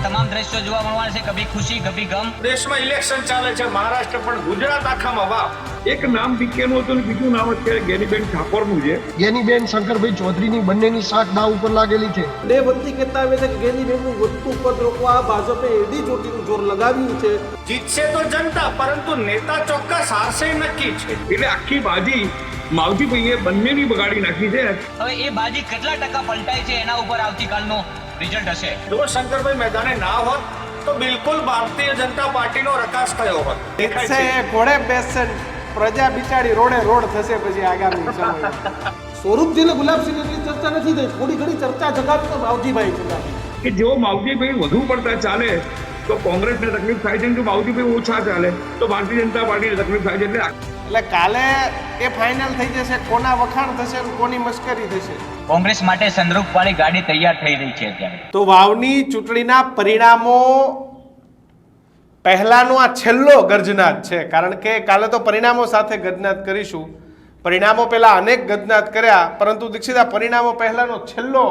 તમામ દ્રશ્યો જોવા મળવાના છે, કભી ખુશી કભી ગમ. દેશમાં ઇલેક્શન ચાલે છે, મહારાષ્ટ્ર પણ ગુજરાત આખામાં વાવ. એક નામ બીકેનું હતું ને બીજું નામ અત્યારે ગેનીબેન ઠાકોરનું છે. ગેનીબેન શંકરભાઈ ચૌધરીની બંનેની શાખ દાવ ઉપર લાગેલી છે. બે વ્યક્તિ કહેતા આવે છે કે ગેનીબેનનું વધતું પદ રોકવા ભાજપે એડી ચોટીનું જોર લગાવ્યું છે. જીતશે તો જનતા, પરંતુ નેતા ચોક્કસ હારશે નક્કી છે. એટલે આખી બાજી માવજીભાઈએ બંનેની બગાડી નાખી છે. હવે એ બાજી કેટલા ટકા પલટાય છે એના ઉપર આવતીકાલનો રિઝલ્ટ હશે. જો શંકરભાઈ મેદાને ના હોત તો બિલકુલ ભારતીય જનતા પાર્ટીનો રકાસ થયો હોત. દેખાય છે ઘોડે બેસે પ્રજા બિચારી રોડે રોડ થશે પછી આગામી સમયમાં. સ્વરૂપજીને ગુલાબસિંહ એટલી ચર્ચા નથી થઈ, થોડી ઘણી ચર્ચા જગાવી તો માવજીભાઈ જગાવી. કે જો માવજીભાઈ વધુ પડતા ચાલે તો કોંગ્રેસને તકલીફ થાય છે, જો માવજીભાઈ ઓછા ચાલે તો ભારતીય જનતા પાર્ટીને તકલીફ થાય છે. એટલે કાલે એ ફાઇનલ થઈ જશે, કોના વખાણ થશે અને કોની મશ્કરી થશે. કોંગ્રેસ માટે સંદરૂપવાળી ગાડી તૈયાર થઈ રહી છે અત્યારે. તો વાવની ચૂંટણીના પરિણામો પહેલાનો આ છેલ્લો ગર્જનાદ છે, કારણ કે કાલે તો પરિણામો સાથે ગર્જનાદ કરીશું. પરિણામો પહેલા અનેક ગર્જનાદ કર્યા, પરંતુ દીક્ષિત આ પરિણામો પહેલાનો છેલ્લો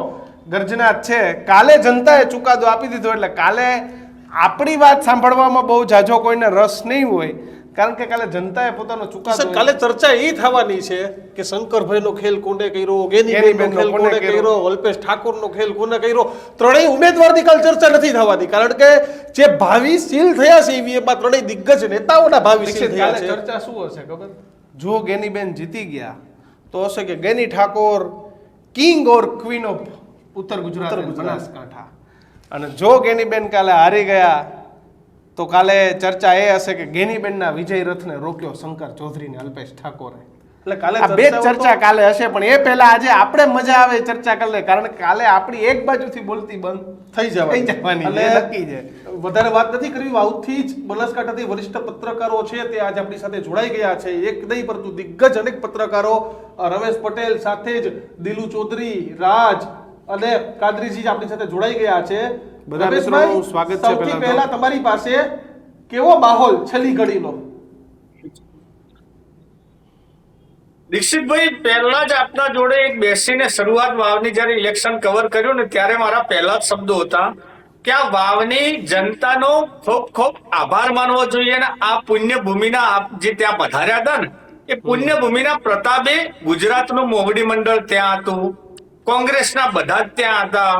ગર્જનાદ છે. કાલે જનતાએ ચુકાદો આપી દીધો, એટલે કાલે આપણી વાત સાંભળવામાં બહુ ઝાઝો કોઈને રસ નહીં હોય, કારણ કે કાલે જનતાએ પોતાનો ચુકાદો. કાલે ચર્ચા એ થવાની છે કે શંકરભાઈનો ખેલ કોને કર્યો, ગેનીબેનનો ખેલ કોને કર્યો, અલ્પેશ ઠાકોરનો ખેલ કોને કર્યો. ત્રણેય ઉમેદવારની કાલ ચર્ચા નથી થવાની, કારણ કે જે ભાવિ સીલ થયા છે ઈવીએમમાં ત્રણેય દિગ્ગજ નેતાઓના ભાવિ સીલ થયા છે. ચર્ચા શું હશે ખબર? જો ગેનીબેન જીતી ગયા તો હશે કે Geni Thakor king or queen of Uttar Gujarat Banaskantha, અને જો ગેનીબેન કાલે હારી ગયા તો કાલે ચર્ચા એ હશે કે ગેનીબેનના વિજય રથને રોક્યો શંકર ચૌધરીને અલ્પેશ ઠાકોરે. એટલે કાલે આ બે ચર્ચા કાલે હશે, પણ એ પહેલા આજે આપણે મજા આવે ચર્ચા કરી લે, કારણ કે કાલે આપણી એક બાજુથી બોલતી બંધ થઈ જવાની એટલે નક્કી છે. વધારે વાત નથી કરવી. વાવથી જ બનાસકાંઠાથી વરિષ્ઠ પત્રકારો છે તે આજે આપણી સાથે જોડાઈ ગયા છે. એક નહીં પરંતુ દિગ્ગજ અનેક પત્રકારો, રમેશ પટેલ સાથે જ દિલુ ચૌધરી, રાજ અને કાદરીજી આપણી સાથે જોડાઈ ગયા છે. બધા મિત્રોનું સ્વાગત છે. સૌથી પહેલા તમારી પાસે કેવો માહોલ છેલ્લી ઘડીનો? દીક્ષિતભાઈ, પહેલા જ આપના જોડે એક બેસીને શરૂઆત વાવની જયારે ઇલેક્શન કવર કર્યું ને ત્યારે મારા પહેલા જ શબ્દો હતા કે આ વાવની જનતાનો ખૂબ ખૂબ આભાર માનવો જોઈએ, ને આ પુણ્ય ભૂમિના આપ જે ત્યાં પધાર્યા હતા ને એ પુણ્ય ભૂમિના પ્રતાપે ગુજરાતનું મોવડી મંડળ ત્યાં હતું, કોંગ્રેસના બધા જ ત્યાં હતા,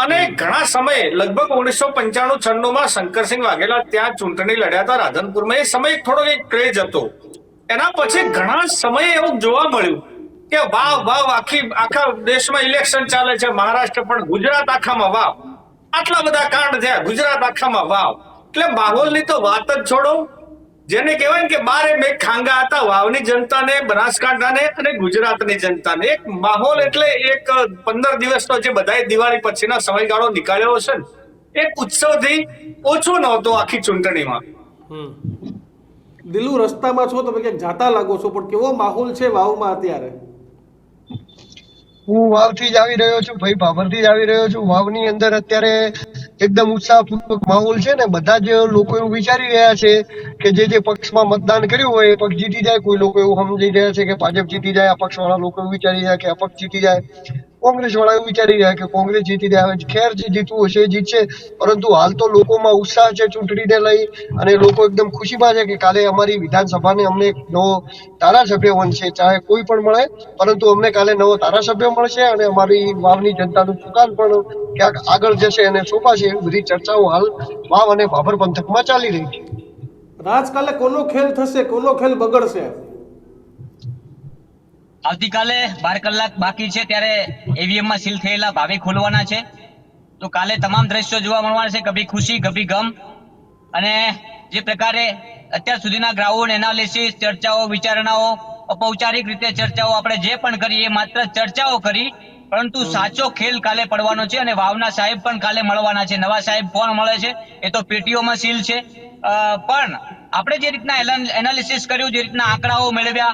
અને ઘણા સમયે લગભગ 1995-96 માં શંકરસિંહ વાઘેલા ત્યાં ચૂંટણી લડ્યા હતા રાધનપુરમાં. એ સમય થોડો એક ક્રેઝ હતો. એના પછી ઘણા સમયે એવું જોવા મળ્યું કે વાવ વાવ, આખા દેશમાં ઇલેક્શન ચાલે છે, મહારાષ્ટ્ર પણ ગુજરાત આખામાં વાવ. આટલા બધા કાંડ થયા, ગુજરાત આખામાં વાવ. એટલે માહોલની તો વાત જ છોડો. જેને કહેવાય ને કે બારે મેઘ ખાંગા હતા, વાવની જનતાને, બનાસકાંઠાને અને ગુજરાતની જનતાને. એક માહોલ એટલે એક 15 દિવસનો જે બધાએ દિવાળી પછીના સમયગાળો નીકાળ્યો છે ને, એક ઉત્સવથી ઓછો નહોતો આખી ચૂંટણીમાં. દિલુ, રસ્તામાં છો તમે, ક્યાંક જાતા લાગો છો, પણ કેવો માહોલ છે વાવમાં અત્યારે? હું વાવથી જ આવી રહ્યો છું ભાઈ, ભાભરથી જ આવી રહ્યો છું. વાવની અંદર અત્યારે એકદમ ઉત્સાહપૂર્વક માહોલ છે ને. બધા જ લોકો એવું વિચારી રહ્યા છે કે જે પક્ષમાં મતદાન કર્યું હોય એ પક્ષ જીતી જાય. કોઈ લોકો એવું સમજી રહ્યા છે કે ભાજપ જીતી જાય, અપક્ષ વાળા લોકો એવું વિચારી રહ્યા કે અપક્ષ જીતી જાય, કોંગ્રેસ વાળા એવું વિચારી રહ્યા કે કોંગ્રેસ જીતી જાય. ખેર જે જીતવું હશે એ જીતશે, પરંતુ હાલ તો લોકોમાં ઉત્સાહ છે ચૂંટણીને લઈ, અને લોકો એકદમ ખુશીમાં છે કે કાલે અમારી વિધાનસભાને અમને એક નવો ધારાસભ્ય બનશે, ચાહે કોઈ પણ મળે, પરંતુ અમને કાલે નવો ધારાસભ્ય મળશે અને અમારી વાવની જનતાનું ચુકાદ પણ ક્યાંક આગળ જશે અને સોંપાશે. એવી બધી ચર્ચાઓ હાલ વાવ અને ભાભર પંથકમાં ચાલી રહી છે. રાજકાલે કોનો ખેલ થશે, કોનો ખેલ બગડશે? આવતીકાલે 12 કલાક બાકી છે ત્યારે ઈવીએમ માં સીલ થયેલા ભાવે ખોલવાના છે. તો કાલે તમામ દ્રશ્યો જોવા મળવાના છે, કભી ખુશી કભી ગમ. અને જે પ્રકારે અત્યાર સુધીના ગ્રાઉન્ડ એનાલિસિસ, ચર્ચાઓ, વિચારણાઓ, ઔપચારિક રીતે ચર્ચાઓ આપણે જે પણ કરી એ માત્ર ચર્ચાઓ કરી, પરંતુ સાચો ખેલ કાલે પડવાનો છે. અને વાવના સાહેબ પણ કાલે મળવાના છે. નવા સાહેબ કોણ મળે છે એ તો પેટીઓમાં સીલ છે, પણ આપણે જે રીતના એનાલિસિસ કર્યું, જે રીતના આંકડાઓ મેળવ્યા,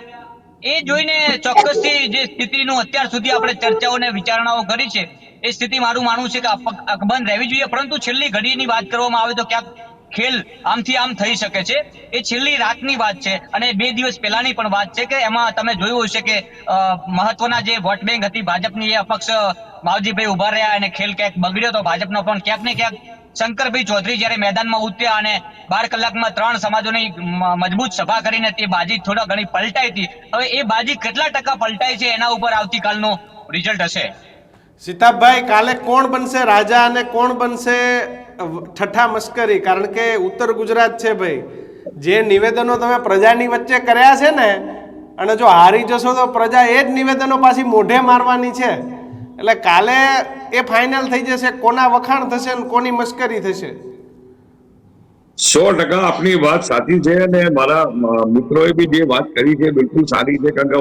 એ જોઈને ચોક્કસથી જે સ્થિતિનું અત્યાર સુધી આપણે ચર્ચાઓને વિચારણાઓ કરી છે એ સ્થિતિ મારું માનવું છે કે અકબંધ રહેવી જોઈએ. પરંતુ છેલ્લી ઘડીની વાત કરવામાં આવે તો ક્યાંક ખેલ આમથી આમ થઈ શકે છે. એ છેલ્લી રાતની વાત છે અને 2 દિવસ પહેલાની પણ વાત છે કે એમાં તમે જોયું હશે કે મહત્વના જે વોટ બેંક હતી ભાજપની, એ અપક્ષ માવજીભાઈ ઉભા રહ્યા અને ખેલ ક્યાંક બગડ્યો તો ભાજપનો પણ ક્યાંક ને ક્યાંક શંકરભાઈ ચૌધરી જ્યારે મેદાનમાં ઉતર્યા અને 12 કલાકમાં 3 સમાજોની મજબૂત સભા કરીને તે બાજી થોડા ઘણી પલટાઈ હતી. હવે એ બાજી કેટલા ટકા પલટાઈ છે એના ઉપર આવતીકાલનું રિઝલ્ટ હશે. સીતાભાઈ, કાલે કોણ બનશે રાજા અને કોણ બનશે ઠઠ્ઠા મસ્કરી? કારણ કે ઉત્તર ગુજરાત છે ભાઈ, જે નિવેદનો તમે પ્રજાની વચ્ચે કર્યા છે ને, અને જો હારી જશો તો પ્રજા એ જ નિવેદનો પાછી મોઢે મારવાની છે. એટલે કાલે એ ફાઇનલ થઈ જશે કોના વખાણ થશે અને કોની મસ્કરી થશે. 100% આપની વાત સાચી છે અને મારા મિત્રોએ બી જે વાત કરી છે બિલકુલ સારી છે. કારણ કે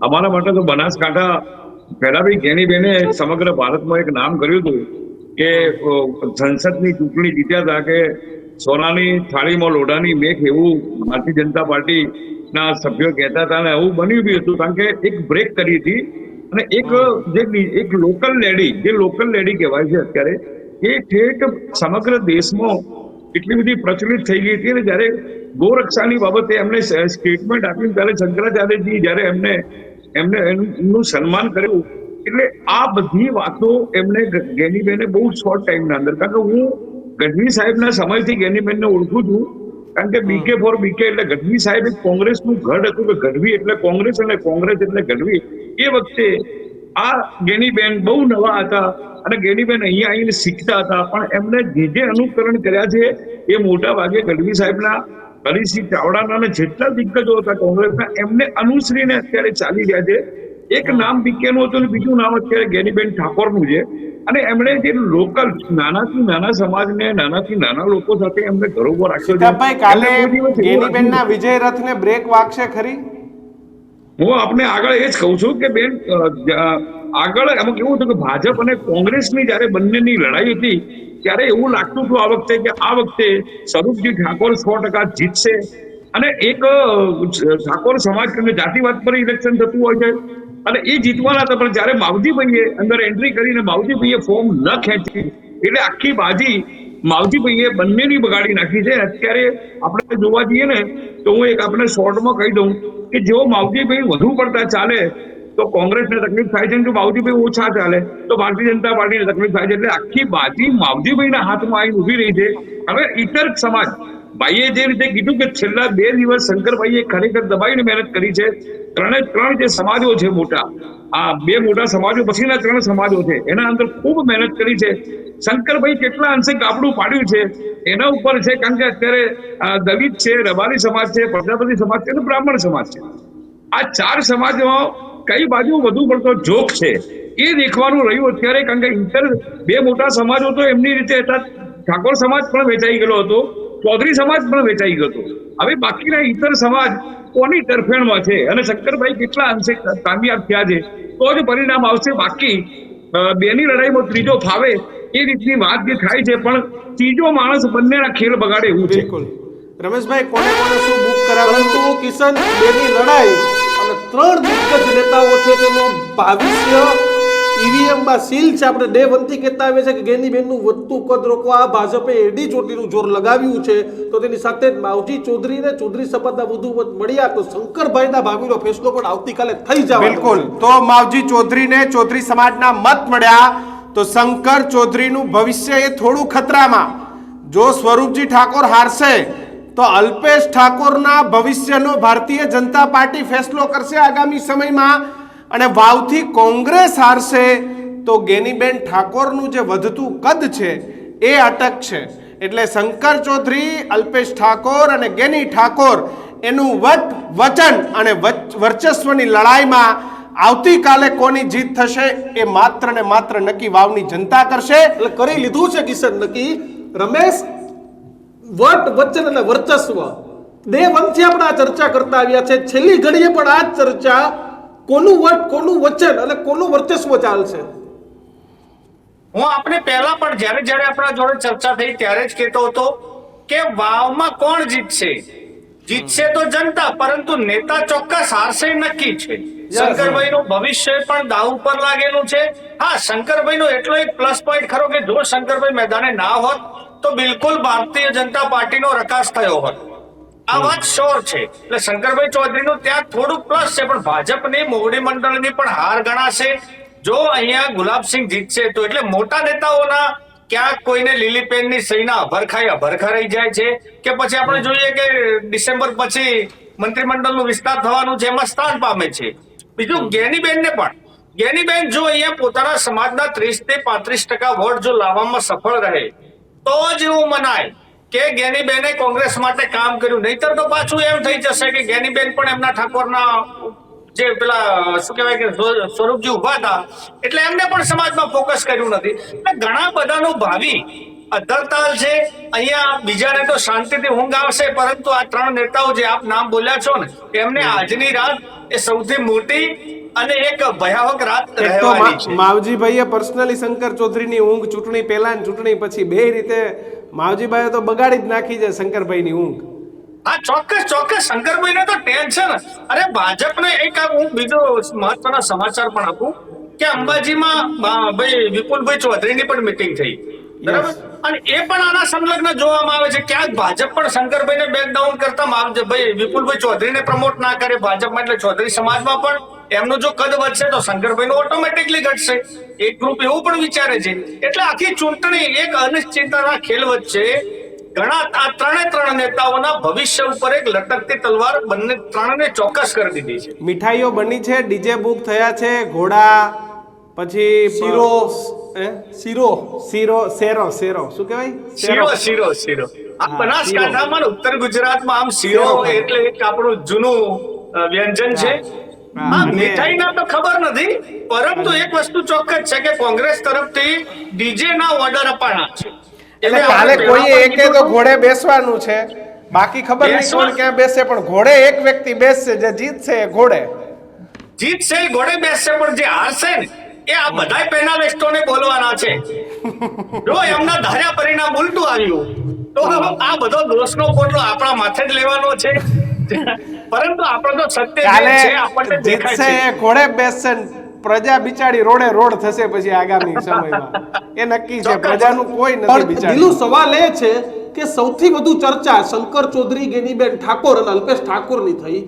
અમારા માટે તો બનાસકાંઠા પહેલા બી ગેનીબેને સમગ્ર ભારતમાં એક નામ કર્યું હતું કે સંસદની ચૂંટણી જીત્યા હતા કે સોનાની થાળીમાં લોઢાની મેઘ, એવું ભારતીય જનતા પાર્ટીના સભ્યો કહેતા હતા અને એવું બન્યું બી હતું. કારણ કે એક બ્રેક કરી હતી અને એક લોકલ લેડી કહેવાય છે અત્યારે, એ ઠેઠ સમગ્ર દેશમાં એટલી બધી પ્રચલિત થઈ ગઈ હતી. અને જયારે ગોરક્ષાની બાબતે એમને સ્ટેટમેન્ટ આપ્યું ત્યારે શંકરાચાર્યજી જયારે એમનું સન્માન કર્યું, એટલે આ બધી વાતો એમને ગેનીબેને બહુ શોર્ટ ટાઈમના અંદર, કારણ કે હું ગઢવી સાહેબના સમયથી ગેનીબેનને ઓળખું છું. કારણ કે બીકે ફોર બીકે એટલે ગઢવી સાહેબ એક કોંગ્રેસનું ગઢ હતું કે ગઢવી એટલે કોંગ્રેસ અને કોંગ્રેસ એટલે ગઢવી. એ વખતે આ ગેનીબેન બહુ નવા હતા અને ગેનીબેન અહીંયા આવીને શીખતા હતા, પણ એમને જે અનુકરણ કર્યા છે એ મોટા ભાગે ગઢવી સાહેબના, હરીસિંહ ચાવડાના અને જેટલા દિગ્ગજો હતા કોંગ્રેસના એમને અનુસરીને અત્યારે ચાલી રહ્યા છે. એક નામ બીકેનું હતું અને બીજું નામ અત્યારે ગેનીબેન ઠાકોરનું છે. અને એમણે જે લોકલ નાનાથી નાના સમાજને, નાનાથી નાના લોકો સાથે એમને ઘરોબર રાખ્યો છે. કાલે ગેનીબેનના વિજય રથને બ્રેક વાગશે ખરી? હું આપને આગળ એ જ કહું છું કે બેન, આગળ એમાં કેવું હતું કે ભાજપ અને કોંગ્રેસની જયારે બંનેની લડાઈ હતી ત્યારે એવું લાગતું હતું આ વખતે સ્વરૂપજી ઠાકોર 100% જીતશે. અને એક ઠાકોર સમાજ જાતિવાદ પર ઇલેક્શન થતું હોય છે અને એ જીતવાના હતા, પણ જયારે માવજીભાઈએ અંદર એન્ટ્રી કરીને માવજીભાઈએ ફોર્મ ન ખેંચી એટલે આખી બાજી માવજીભાઈએ બંનેની બગાડી નાખી છે. અત્યારે આપણે જોવા જઈએ ને તો હું એક આપણે શોર્ટમાં કહી દઉં કે જો માવજીભાઈ વધુ પડતા ચાલે તો કોંગ્રેસને તકલીફ થાય છે, જો માવજીભાઈ ઓછા ચાલે તો ભારતીય જનતા પાર્ટીને તકલીફ થાય છે. એટલે આખી બાજી માવજીભાઈના હાથમાં આવીને ઉભી રહી છે. હવે ઇતર સમાજ ભાઈએ જે રીતે કીધું કે છેલ્લા 2 દિવસ શંકરભાઈએ ખરેખર દબાઈને મહેનત કરી છે. 3 જે સમાજો છે મોટા, આ 2 મોટા સમાજો પછીના 3 સમાજો છે એના અંદર ખૂબ મહેનત કરી છે. શંકરભાઈ કેટલા અંશે ગાબડું પાડ્યું છે એના ઉપર છે. કારણ કે અત્યારે દલિત છે, રબારી સમાજ છે, પ્રજાપતિ સમાજ છે અને બ્રાહ્મણ સમાજ છે. આ 4 સમાજમાં કઈ બાજુ વધુ પડતો જોક છે એ દેખવાનું રહ્યું અત્યારે. કારણ કે ઇતર 2 મોટા સમાજો તો એમની રીતે હતા, ઠાકોર સમાજ પણ વેચાઈ ગયેલો હતો, ચૌધરી સમાજ પણ વેચાઈ ગયો હતો. હવે બાકીના ઇતર સમાજ કોની તરફેણમાં છે અને શંકરભાઈ કેટલા અંશે કામયાબ થયા છે તો જ પરિણામ આવશે. બાકી બેની લડાઈમાં ત્રીજો ફાવે એ રીતની વાત જે થાય છે, પણ ત્રીજો માણસ બંનેના ખેલ બગાડે એવું છે. બિલકુલ. રમેશભાઈ, કોને શું બુક કરાવે? પરંતુ કિશન, બેની લડાઈ અને 3 દિગ્ગજ નેતાઓ છે તેનું ભવિષ્ય ઈવીએમ માં સીલ છે. આપણે ડેવંતી કહેતા આવે છે કે ગેનીબેનનું વધતું કદ રોકવા ભાજપે એડી ચોટીનું જોર લગાવ્યું છે. તો તેની સાથે જ માવજી ચૌધરીને ચૌધરી સમાજના વધુ મત મળ્યા તો શંકરભાઈના ભાવિનો ફેસલો પણ આવતીકાલે થઈ જવાનો. બિલકુલ. તો માવજી ચૌધરીને ચૌધરી સમાજના મત મળ્યા તો શંકર ચૌધરીનું ભવિષ્ય એ થોડું ખતરામાં. જો સ્વરૂપજી ઠાકોર હારશે તો અલ્પેશ ઠાકોરના ભવિષ્યનો ભારતીય જનતા પાર્ટી ફેસલો કરશે આગામી સમયમાં. અને વાવથી કોંગ્રેસ હારશે તો ગેનીબેન ઠાકોરનું જે વધતું કદ છે એ અટકશે. એટલે શંકર ચૌધરી, અલ્પેશ ઠાકોર અને ગેની ઠાકોર એનું વચન અને વર્ચસ્વની લડાઈમાં આવતીકાલે કોની જીત થશે એ માત્ર ને માત્ર નક્કી વાવની જનતા કરશે. એટલે કરી લીધું છે કિશન નક્કી. રમેશ, વચન અને વર્ચસ્વ દેવંથી આપણે આ ચર્ચા કરતા આવ્યા છે. છેલ્લી ઘડીએ પણ આ ચર્ચા કોનું વટ, કોનું વચન અને કોનું વર્ચસ્વ ચાલશે. હું આપણે પહેલા પણ જ્યારે આપણા જોડે ચર્ચા થઈ ત્યારે જ કહેતો હતો કે વાવમાં કોણ જીતશે તો જનતા, પરંતુ નેતા ચોક્કસ હારશે નક્કી છે. શંકરભાઈનું ભવિષ્ય પણ દાવ ઉપર લાગેલું છે. હા, શંકરભાઈનો એટલો એક પ્લસ પોઈન્ટ ખરો કે જો શંકરભાઈ મેદાને ના હોત તો બિલકુલ ભારતીય જનતા પાર્ટીનો રકાસ થયો હોત. આ વાત શ્યોર છે. એટલે શંકરભાઈ ચૌધરીનું ત્યાં થોડું પ્લસ છે, પણ ભાજપની મોવડી મંડળની પણ હાર ગણાશે જો અહીંયા ગુલાબસિંહ જીતશે તો. એટલે મોટા નેતાઓના ક્યાંક કોઈને લીલીબેનની સહીના અભરખા રહી જાય છે કે પછી આપણે જોઈએ કે ડિસેમ્બર પછી મંત્રીમંડળનું વિસ્તાર થવાનું છે, એમાં સ્થાન પામે છે. બીજું જ્ઞાનીબેનને પણ, જ્ઞાનીબેન જો અહીંયા પોતાના સમાજના 30 થી 35% વોટ જો લાવવામાં સફળ રહે તો જ એવું મનાય કે જ્ઞાનીબેને કોંગ્રેસ માટે કામ કર્યું. નહીતર તો પાછું એમ થઈ જશે કે જ્ઞાનીબેન પણ એમના ઠાકોરના જે પેલા શું કહેવાય કે સ્વરૂપજી ઉભા હતા એટલે એમને પણ સમાજમાં ફોકસ કર્યું નથી. એટલે ઘણા બધાનું ભાવિ અધરતાલ છે. અહીંયા બીજાને તો શાંતિથી ઊંઘ આવશે, પરંતુ આ 3 નેતાઓ જે આપ નામ બોલ્યા છો ને, એમને આજની રાત એ સૌથી મોટી અને એક ભયાવક રાત એક તો રહેવાની છે. માવજીભાઈએ પર્સનલી શંકર ચૌધરીની ઊંઘ ચૂંટણી પહેલા ને ચૂંટણી પછી બે રીતે માવજીભાઈએ તો બગાડી જ નાખી છે શંકરભાઈની ઊંઘ. હા, ચોક્કસ શંકરભાઈને તો ટેન્શન. અરે ભાજપને એક હું બીજો મહત્વના સમાચાર પણ આપું કે અંબાજીમાં ભાઈ વિપુલભાઈ ચૌધરીની પણ મીટિંગ થઈ, બરાબર, અને એ પણ આના સંલગ્ન જોવામાં આવે છે. ક્યાંક ભાજપ પણ શંકરભાઈને બેકડાઉન કરતા ભાઈ વિપુલભાઈ ચૌધરીને પ્રમોટ ના કરે ભાજપમાં, એટલે ચૌધરી સમાજમાં પણ એમનું જો કદ વધશે તો શંકરભાઈનું ઓટોમેટિકલી ઘટશે. એક ગ્રુપ એવું પણ વિચારે છે. એટલે આખી ચૂંટણી એક અનિશ્ચિતતાના ખેલ વચ્ચે ઘણા આ 3 નેતાઓના ભવિષ્ય ઉપર એક લટકતી તલવાર બંને 3ને ચોક્કસ કરી દીધી છે. મીઠાઈઓ બની છે, ડીજે બુક થયા છે, ઘોડા, પછી શીરો શું કહેવાય શીરો આ બનાસકાંઠામાં ને ઉત્તર ગુજરાતમાં આમ શીરો એટલે એક આપણું જૂનું વ્યંજન છે. હા, મીઠાઈના તો ખબર નથી, પરંતુ એક વસ્તુ ચોક્કસ છે કે કોંગ્રેસ તરફથી ડીજે ના ઓર્ડર અપાણા છે. એટલે કાલે કોઈએ એકે તો ઘોડે બેસવાનું છે, બાકી ખબર નહીં કોણ ક્યાં બેસે, પણ ઘોડે એક વ્યક્તિ બેસશે, જે જીતશે એ ઘોડે બેસશે, પણ જે હારશે ને એ આ બધાય પેનાલિસ્ટોને બોલવાના છે. જો એમના ધાર્યા પરિણામ ઉલટું આવ્યું તો આ બધો દોષનો પોટલો આપણા માથે જ લેવાનો છે. પરંતુ આપણે તો સત્ય કાલે જે છે આપણને દેખાય જીતશે છે. એ ઘોડે બેસશે ને પ્રજા બિચારી રોડે રોડ થશે પછી આગામી સમયમાં, એ નક્કી છે. પ્રજાનું કોઈ નથી પણ બિચારી. દિલુ, સવાલ એ છે કે સૌથી વધુ ચર્ચા શંકર ચૌધરી, ગેનીબેન ઠાકોર અને અલ્પેશ ઠાકોરની થઈ.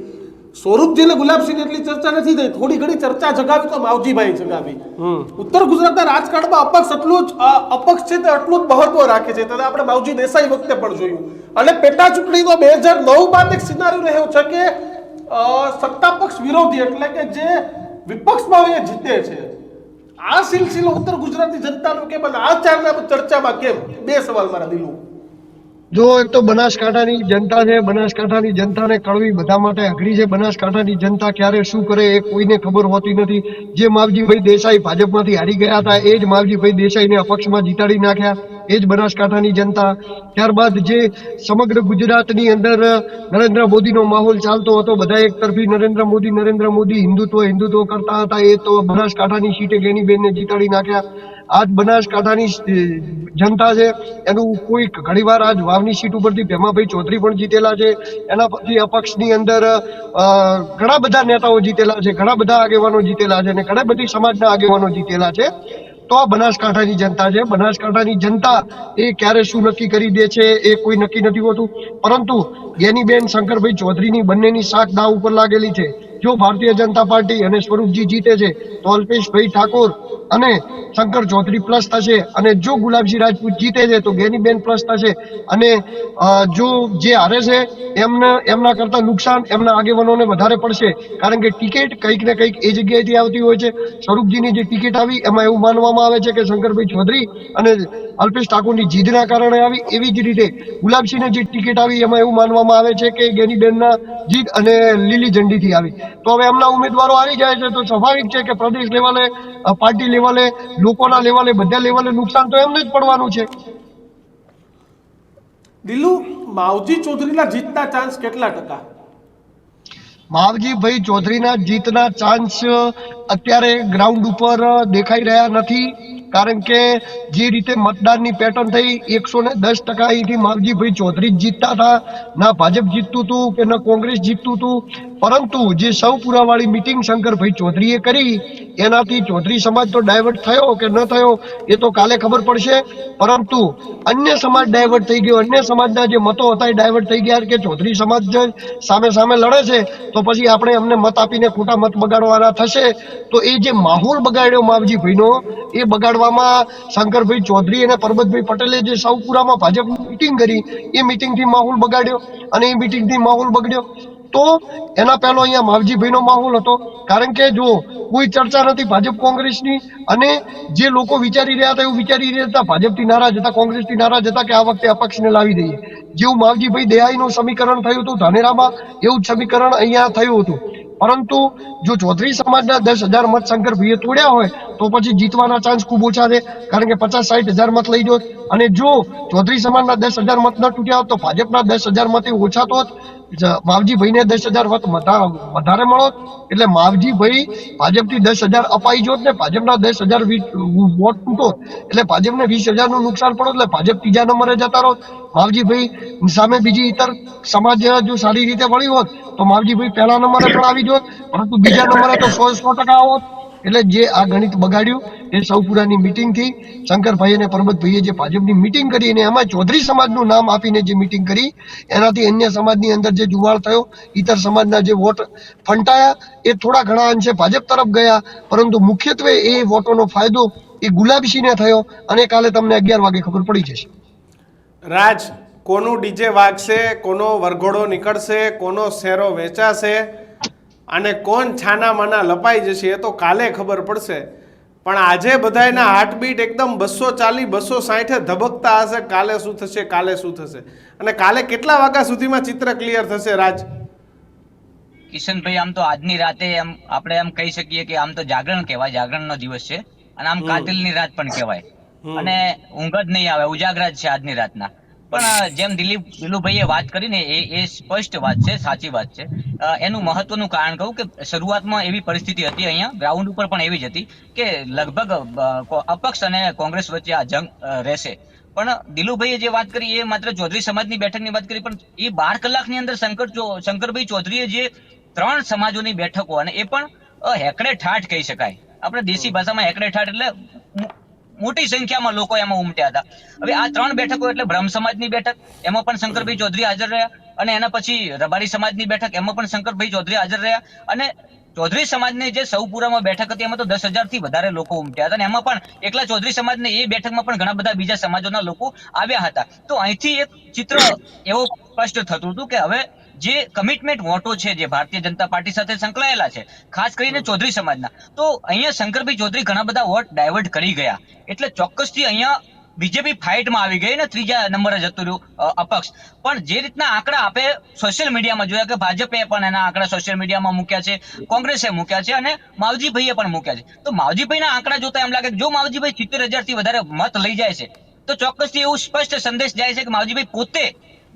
સ્વરૂપજી ગુલાબસિંહ એટલી ચર્ચા નથી થઈ. થોડી ઘણી ચર્ચા જગાવી તો માવજીભાઈ જગાવી. ઉત્તર ગુજરાતના રાજકારણમાં અપક્ષ એટલું જ અપક્ષ છે તે એટલું જ મહત્વ રાખે છે. ત્યારે આપણે માવજી દેસાઈ વખતે પણ જોયું, અને પેટા ચૂંટણીનો 2009 બાદ એક સિનારિયો રહ્યો છે કે સત્તા પક્ષ વિરોધી એટલે કે જે વિપક્ષમાં હોય એ જીતે છે. આ સિલસિલો ઉત્તર ગુજરાતની જનતાનો કેમ અને આ ચારના ચર્ચામાં કેમ? 2 સવાલ મારા દિલુ. જો એક તો બનાસકાંઠાની જનતા છે, બનાસકાંઠાની જનતાને કળવી બધા માટે અઘરી છે. બનાસકાંઠાની જનતા ક્યારે શું કરે એ કોઈને ખબર હોતી નથી. જે માવજીભાઈ દેસાઈ ભાજપમાંથી હારી ગયા હતા એ જ માવજીભાઈ દેસાઈને અપક્ષમાં જીતાડી નાખ્યા, એ જ બનાસકાંઠાની જનતા. ત્યારબાદ જે સમગ્ર ગુજરાતની અંદર નરેન્દ્ર મોદીનો માહોલ ચાલતો હતો, બધા એક તરફી નરેન્દ્ર મોદી હિન્દુત્વ કરતા હતા, એ તો બનાસકાંઠાની સીટે ગેનીબેનને જીતાડી નાખ્યા. આજ બનાસકાંઠાની જનતા છે એનું કોઈ ઘણીવાર આજ વાવની સીટ ઉપરથી ભેમાભાઈ ચૌધરી પણ જીતેલા છે. એના પછી અપક્ષની અંદર ઘણા બધા નેતાઓ જીતેલા છે, ઘણા બધા આગેવાનો જીતેલા છે અને ઘણા બધી સમાજના આગેવાનો જીતેલા છે. તો આ બનાસકાંઠાની જનતા છે. બનાસકાંઠાની જનતા એ ક્યારે શું નક્કી કરી દે છે એ કોઈ નક્કી નથી હોતું. પરંતુ ગેનીબેન શંકરભાઈ ચૌધરીની બંનેની શાખ દાવ ઉપર લાગેલી છે. જો ભારતીય જનતા પાર્ટી અને સ્વરૂપજી જીતે છે તો અલ્પેશભાઈ ઠાકોર અને શંકર ચૌધરી પ્લસ થશે, અને જો ગુલાબસિંહ રાજપૂત જીતે છે તો ગેનીબેન પ્લસ થશે, અને જો જે હારે છે એમના કરતા નુકસાન એમના આગેવાનોને વધારે પડશે. કારણ કે ટિકિટ કંઈક ને કંઈક એ જગ્યાએથી આવતી હોય છે. સ્વરૂપજીની જે ટિકિટ આવી એમાં એવું માનવામાં આવે છે કે શંકરભાઈ ચૌધરી અને અલ્પેશ ઠાકોરની જીદના કારણે આવી. એવી જ રીતે ગુલાબસિંહને જે ટિકિટ આવી એમાં એવું માનવામાં આવે છે કે ગેનીબેનના જીદ અને લીલી ઝંડીથી આવી. તો હવે એમના ઉમેદવારો આવી જાય છે તો સ્વાભાવિક છે કે પ્રદેશ લેવલે, પાર્ટી લેવલે, લોકોના લેવલે, બધા લેવલે નુકસાન તો એમને જ પડવાનું છે. દિલુ, માવજી ચૌધરીના જીતના ચાન્સ કેટલા ટકા? માવજીભાઈ ચૌધરીના જીતના ચાન્સ અત્યારે ગ્રાઉન્ડ ઉપર દેખાઈ રહ્યા નથી. કારણ કે જે રીતે મતદાનની પેટર્ન થઈ 110% અહીંથી માવજીભાઈ ચૌધરી જ જીતતા હતા. ના ભાજપ જીતતું હતું કે ન કોંગ્રેસ જીતતું હતું. પરંતુ જે સૌપુરાવાળી મીટિંગ શંકરભાઈ ચૌધરીએ કરી એનાથી ચૌધરી સમાજ તો ડાયવર્ટ થયો કે ન થયો એ તો કાલે ખબર પડશે, પરંતુ અન્ય સમાજ ડાયવર્ટ થઈ ગયો, અન્ય સમાજના જે મતો હતા એ ડાયવર્ટ થઈ ગયા કે ચૌધરી સમાજ જે સામે લડે છે તો પછી આપણે એમને મત આપીને ખોટા મત બગાડવાના થશે. તો એ જે માહોલ બગાડ્યો માવજીભાઈનો એ બગાડવામાં શંકરભાઈ ચૌધરી અને પરબતભાઈ પટેલે જે સૌપુરામાં ભાજપની મીટિંગ કરી એ મીટિંગથી માહોલ બગાડ્યો અને એ મીટિંગથી માહોલ બગડ્યો. તો એના પહેલો અહીંયા માવજીભાઈનો માહોલ હતો, કારણ કે જો કોઈ ચર્ચા નથી ભાજપ કોંગ્રેસની અને જે લોકો વિચારી રહ્યા હતા એવું વિચારી રહ્યા હતા, ભાજપથી નારાજ હતા, કોંગ્રેસથી નારાજ હતા કે આ વખતે અપક્ષને લાવી દઈએ. જેવું માવજીભાઈ દેહાઈનું સમીકરણ થયું હતું ધાનેરામાં એવું જ સમીકરણ અહીંયા થયું હતું. પરંતુ જો ચૌધરી સમાજના 10,000 મત શંકરભાઈએ તોડ્યા હોય તો પછી જીતવાના ચાન્સ ખૂબ ઓછા છે, કારણ કે 50-60 હજાર મત લઈ જોત. અને જો ચૌધરી સમાજના 10,000 મત ન તૂટ્યા હોત તો ભાજપના 10,000 મત ઓછા તો માવજીભાઈને 10,000 મત વધારે મળોત. એટલે માવજીભાઈ ભાજપથી 10,000 અપાઈ જોત ને ભાજપના 10,000 વોટ તૂટોત એટલે ભાજપને 20,000 નું નુકસાન પડો એટલે ભાજપ ત્રીજા નંબરે જતા રહો. માવજીભાઈ સામે બીજી ઇતર સમાજ જો સારી રીતે વળી હોત તો માવજીભાઈ પહેલા નંબરે પણ આવી જોત, પરંતુ બીજા નંબરે તો 100% આવોત. એટલે જે આ ગણિત બગાડ્યું એ સૌપુરાની મીટિંગથી શંકરભાઈ અને પરબતભાઈએ જે ભાજપની મીટિંગ કરી અને એમાં ચૌધરી સમાજનું નામ આપીને જે મીટિંગ કરી એનાથી અન્ય સમાજની અંદર જે જુવાળ થયો, ઇતર સમાજના જે વોટ ફંટાયા એ થોડા ઘણા અંશે ભાજપ તરફ ગયા, પરંતુ મુખ્યત્વે એ વોટોનો ફાયદો એ ગુલાબસિંહને થયો અને કાલે તમને 11 વાગે ખબર પડી જશે. રાજ, કોનું ડીજે વાગશે, કોનો વરઘોડો નીકળશે, કોનો શેરો વેચાશે અને કોણ છાના માના લપાઈ જશે એ તો કાલે ખબર પડશે. પણ આજે બધાયના હાર્ટબીટ એકદમ 240-260 ધબકતા હશે. કાલે શું થશે, કાલે શું થશે અને કાલે કેટલા વાગ્યા સુધીમાં ચિત્ર ક્લિયર થશે? રાજ, કિશનભાઈ, આમ તો આજની રાતે આપણે એમ કહી શકીએ કે આમ તો જાગરણ કહેવાય, જાગરણનો દિવસ છે અને આમ કાતિલની રાત પણ કહેવાય અને ઊંઘ જ નહીં આવે, ઉજાગરા જ છે આજની રાતના. પણ જેમ દિલુભાઈએ વાત કરીને એ સ્પષ્ટ વાત છે, સાચી વાત છે. એનું મહત્વનું કારણ કહું કે શરૂઆતમાં એવી પરિસ્થિતિ હતી, અહીંયા ગ્રાઉન્ડ ઉપર પણ એવી જ હતી કે લગભગ અપક્ષ અને કોંગ્રેસ વચ્ચે આ જંગ રહેશે. પણ દિલુભાઈએ જે વાત કરી એ માત્ર ચૌધરી સમાજની બેઠકની વાત કરી, પણ એ 12 કલાકની અંદર શંકરભાઈ ચૌધરીએ જે 3 સમાજોની બેઠકો અને એ પણ હેકડે ઠાઠ કહી શકાય, આપણે દેશી ભાષામાં હેકડે ઠાઠ એટલે મોટી સંખ્યામાં લોકો એમાં ઉમટ્યા હતા. હવે આ 3 બેઠકો એટલે બ્રહ્મ સમાજની બેઠક એમાં પણ શંકરભાઈ ચૌધરી હાજર રહ્યા અને એના પછી રબારી સમાજની બેઠક એમાં પણ શંકરભાઈ ચૌધરી હાજર રહ્યા અને ચૌધરી સમાજની જે સૌપુરામાં બેઠક હતી એમાં તો 10,000 થી વધારે લોકો ઉમટ્યા હતા અને એમાં પણ એકલા ચૌધરી સમાજને એ બેઠકમાં પણ ઘણા બધા બીજા સમાજોના લોકો આવ્યા હતા. તો અહીંથી એક ચિત્ર એવો સ્પષ્ટ થતું હતું કે હવે જે કમિટમેન્ટ વોટો છે જે ભારતીય જનતા પાર્ટી સાથે સંકળાયેલા છે, ખાસ કરીને ચૌધરી સમાજના, તો અહીંયા શંકરભાઈ ચૌધરી ઘણા બધા વોટ ડાયવર્ટ કરી ગયા. એટલે ચોક્કસથી અહીંયા બીજેપી ફાઇટમાં આવી ગઈ ને ત્રીજા નંબરે જતું રહ્યું અપક્ષ. પણ જે રીતના આંકડા આપે સોશિયલ મીડિયામાં જોયા કે ભાજપે પણ એના આંકડા સોશિયલ મીડિયામાં મૂક્યા છે, કોંગ્રેસે મૂક્યા છે અને માવજીભાઈએ પણ મૂક્યા છે. તો માવજીભાઈના આંકડા જોતા એમ લાગે કે જો માવજીભાઈ 70,000 થી વધારે મત લઈ જાય છે તો ચોક્કસથી એવું સ્પષ્ટ સંદેશ જાય છે કે માવજીભાઈ પોતે,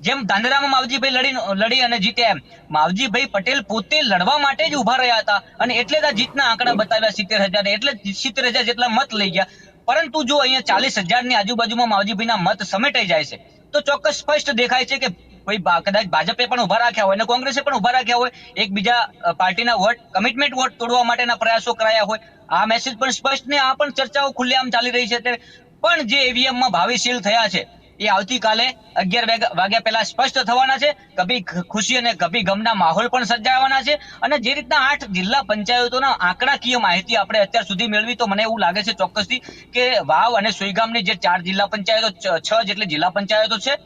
જેમ ધાનેરામાં માવજીભાઈ લડી અને જીત્યા, એમ માવજીભાઈ પટેલ પોતે લડવા માટે જ ઉભા રહ્યા હતા અને એટલે જ આ જીતના આંકડા બતાવ્યા 70,000, એટલે 70,000 જેટલા મત લઈ ગયા. પરંતુ જો અહીંયા 40,000 ની આજુબાજુમાં માવજીભાઈના મત સમેટાઈ જાય છે તો ચોક્કસ સ્પષ્ટ દેખાય છે કે ભાઈ કદાચ ભાજપે પણ ઉભા રાખ્યા હોય અને કોંગ્રેસે પણ ઉભા રાખ્યા હોય, એકબીજા પાર્ટીના વોટ, કમિટમેન્ટ વોટ તોડવા માટેના પ્રયાસો કરાયા હોય. આ મેસેજ પણ સ્પષ્ટ ને આ પણ ચર્ચાઓ ખુલ્લેઆમ ચાલી રહી છે અત્યારે. પણ જે ઈવીએમમાં ભાવિ સીલ થયા છે એ આવતીકાલે 11 વાગ્યા પહેલા સ્પષ્ટ થવાના છે. કભી ખુશી અને કભી ગમના માહોલ પણ સર્જાવાના છે અને જે રીતના 8 જિલ્લા પંચાયતોના આંકડાકીય માહિતી આપણે અત્યાર સુધી મેળવી તો મને એવું લાગે છે ચોક્કસથી કે વાવ અને સુઈગામની જે 4 જિલ્લા પંચાયતો, 6 જેટલી જિલ્લા પંચાયતો છે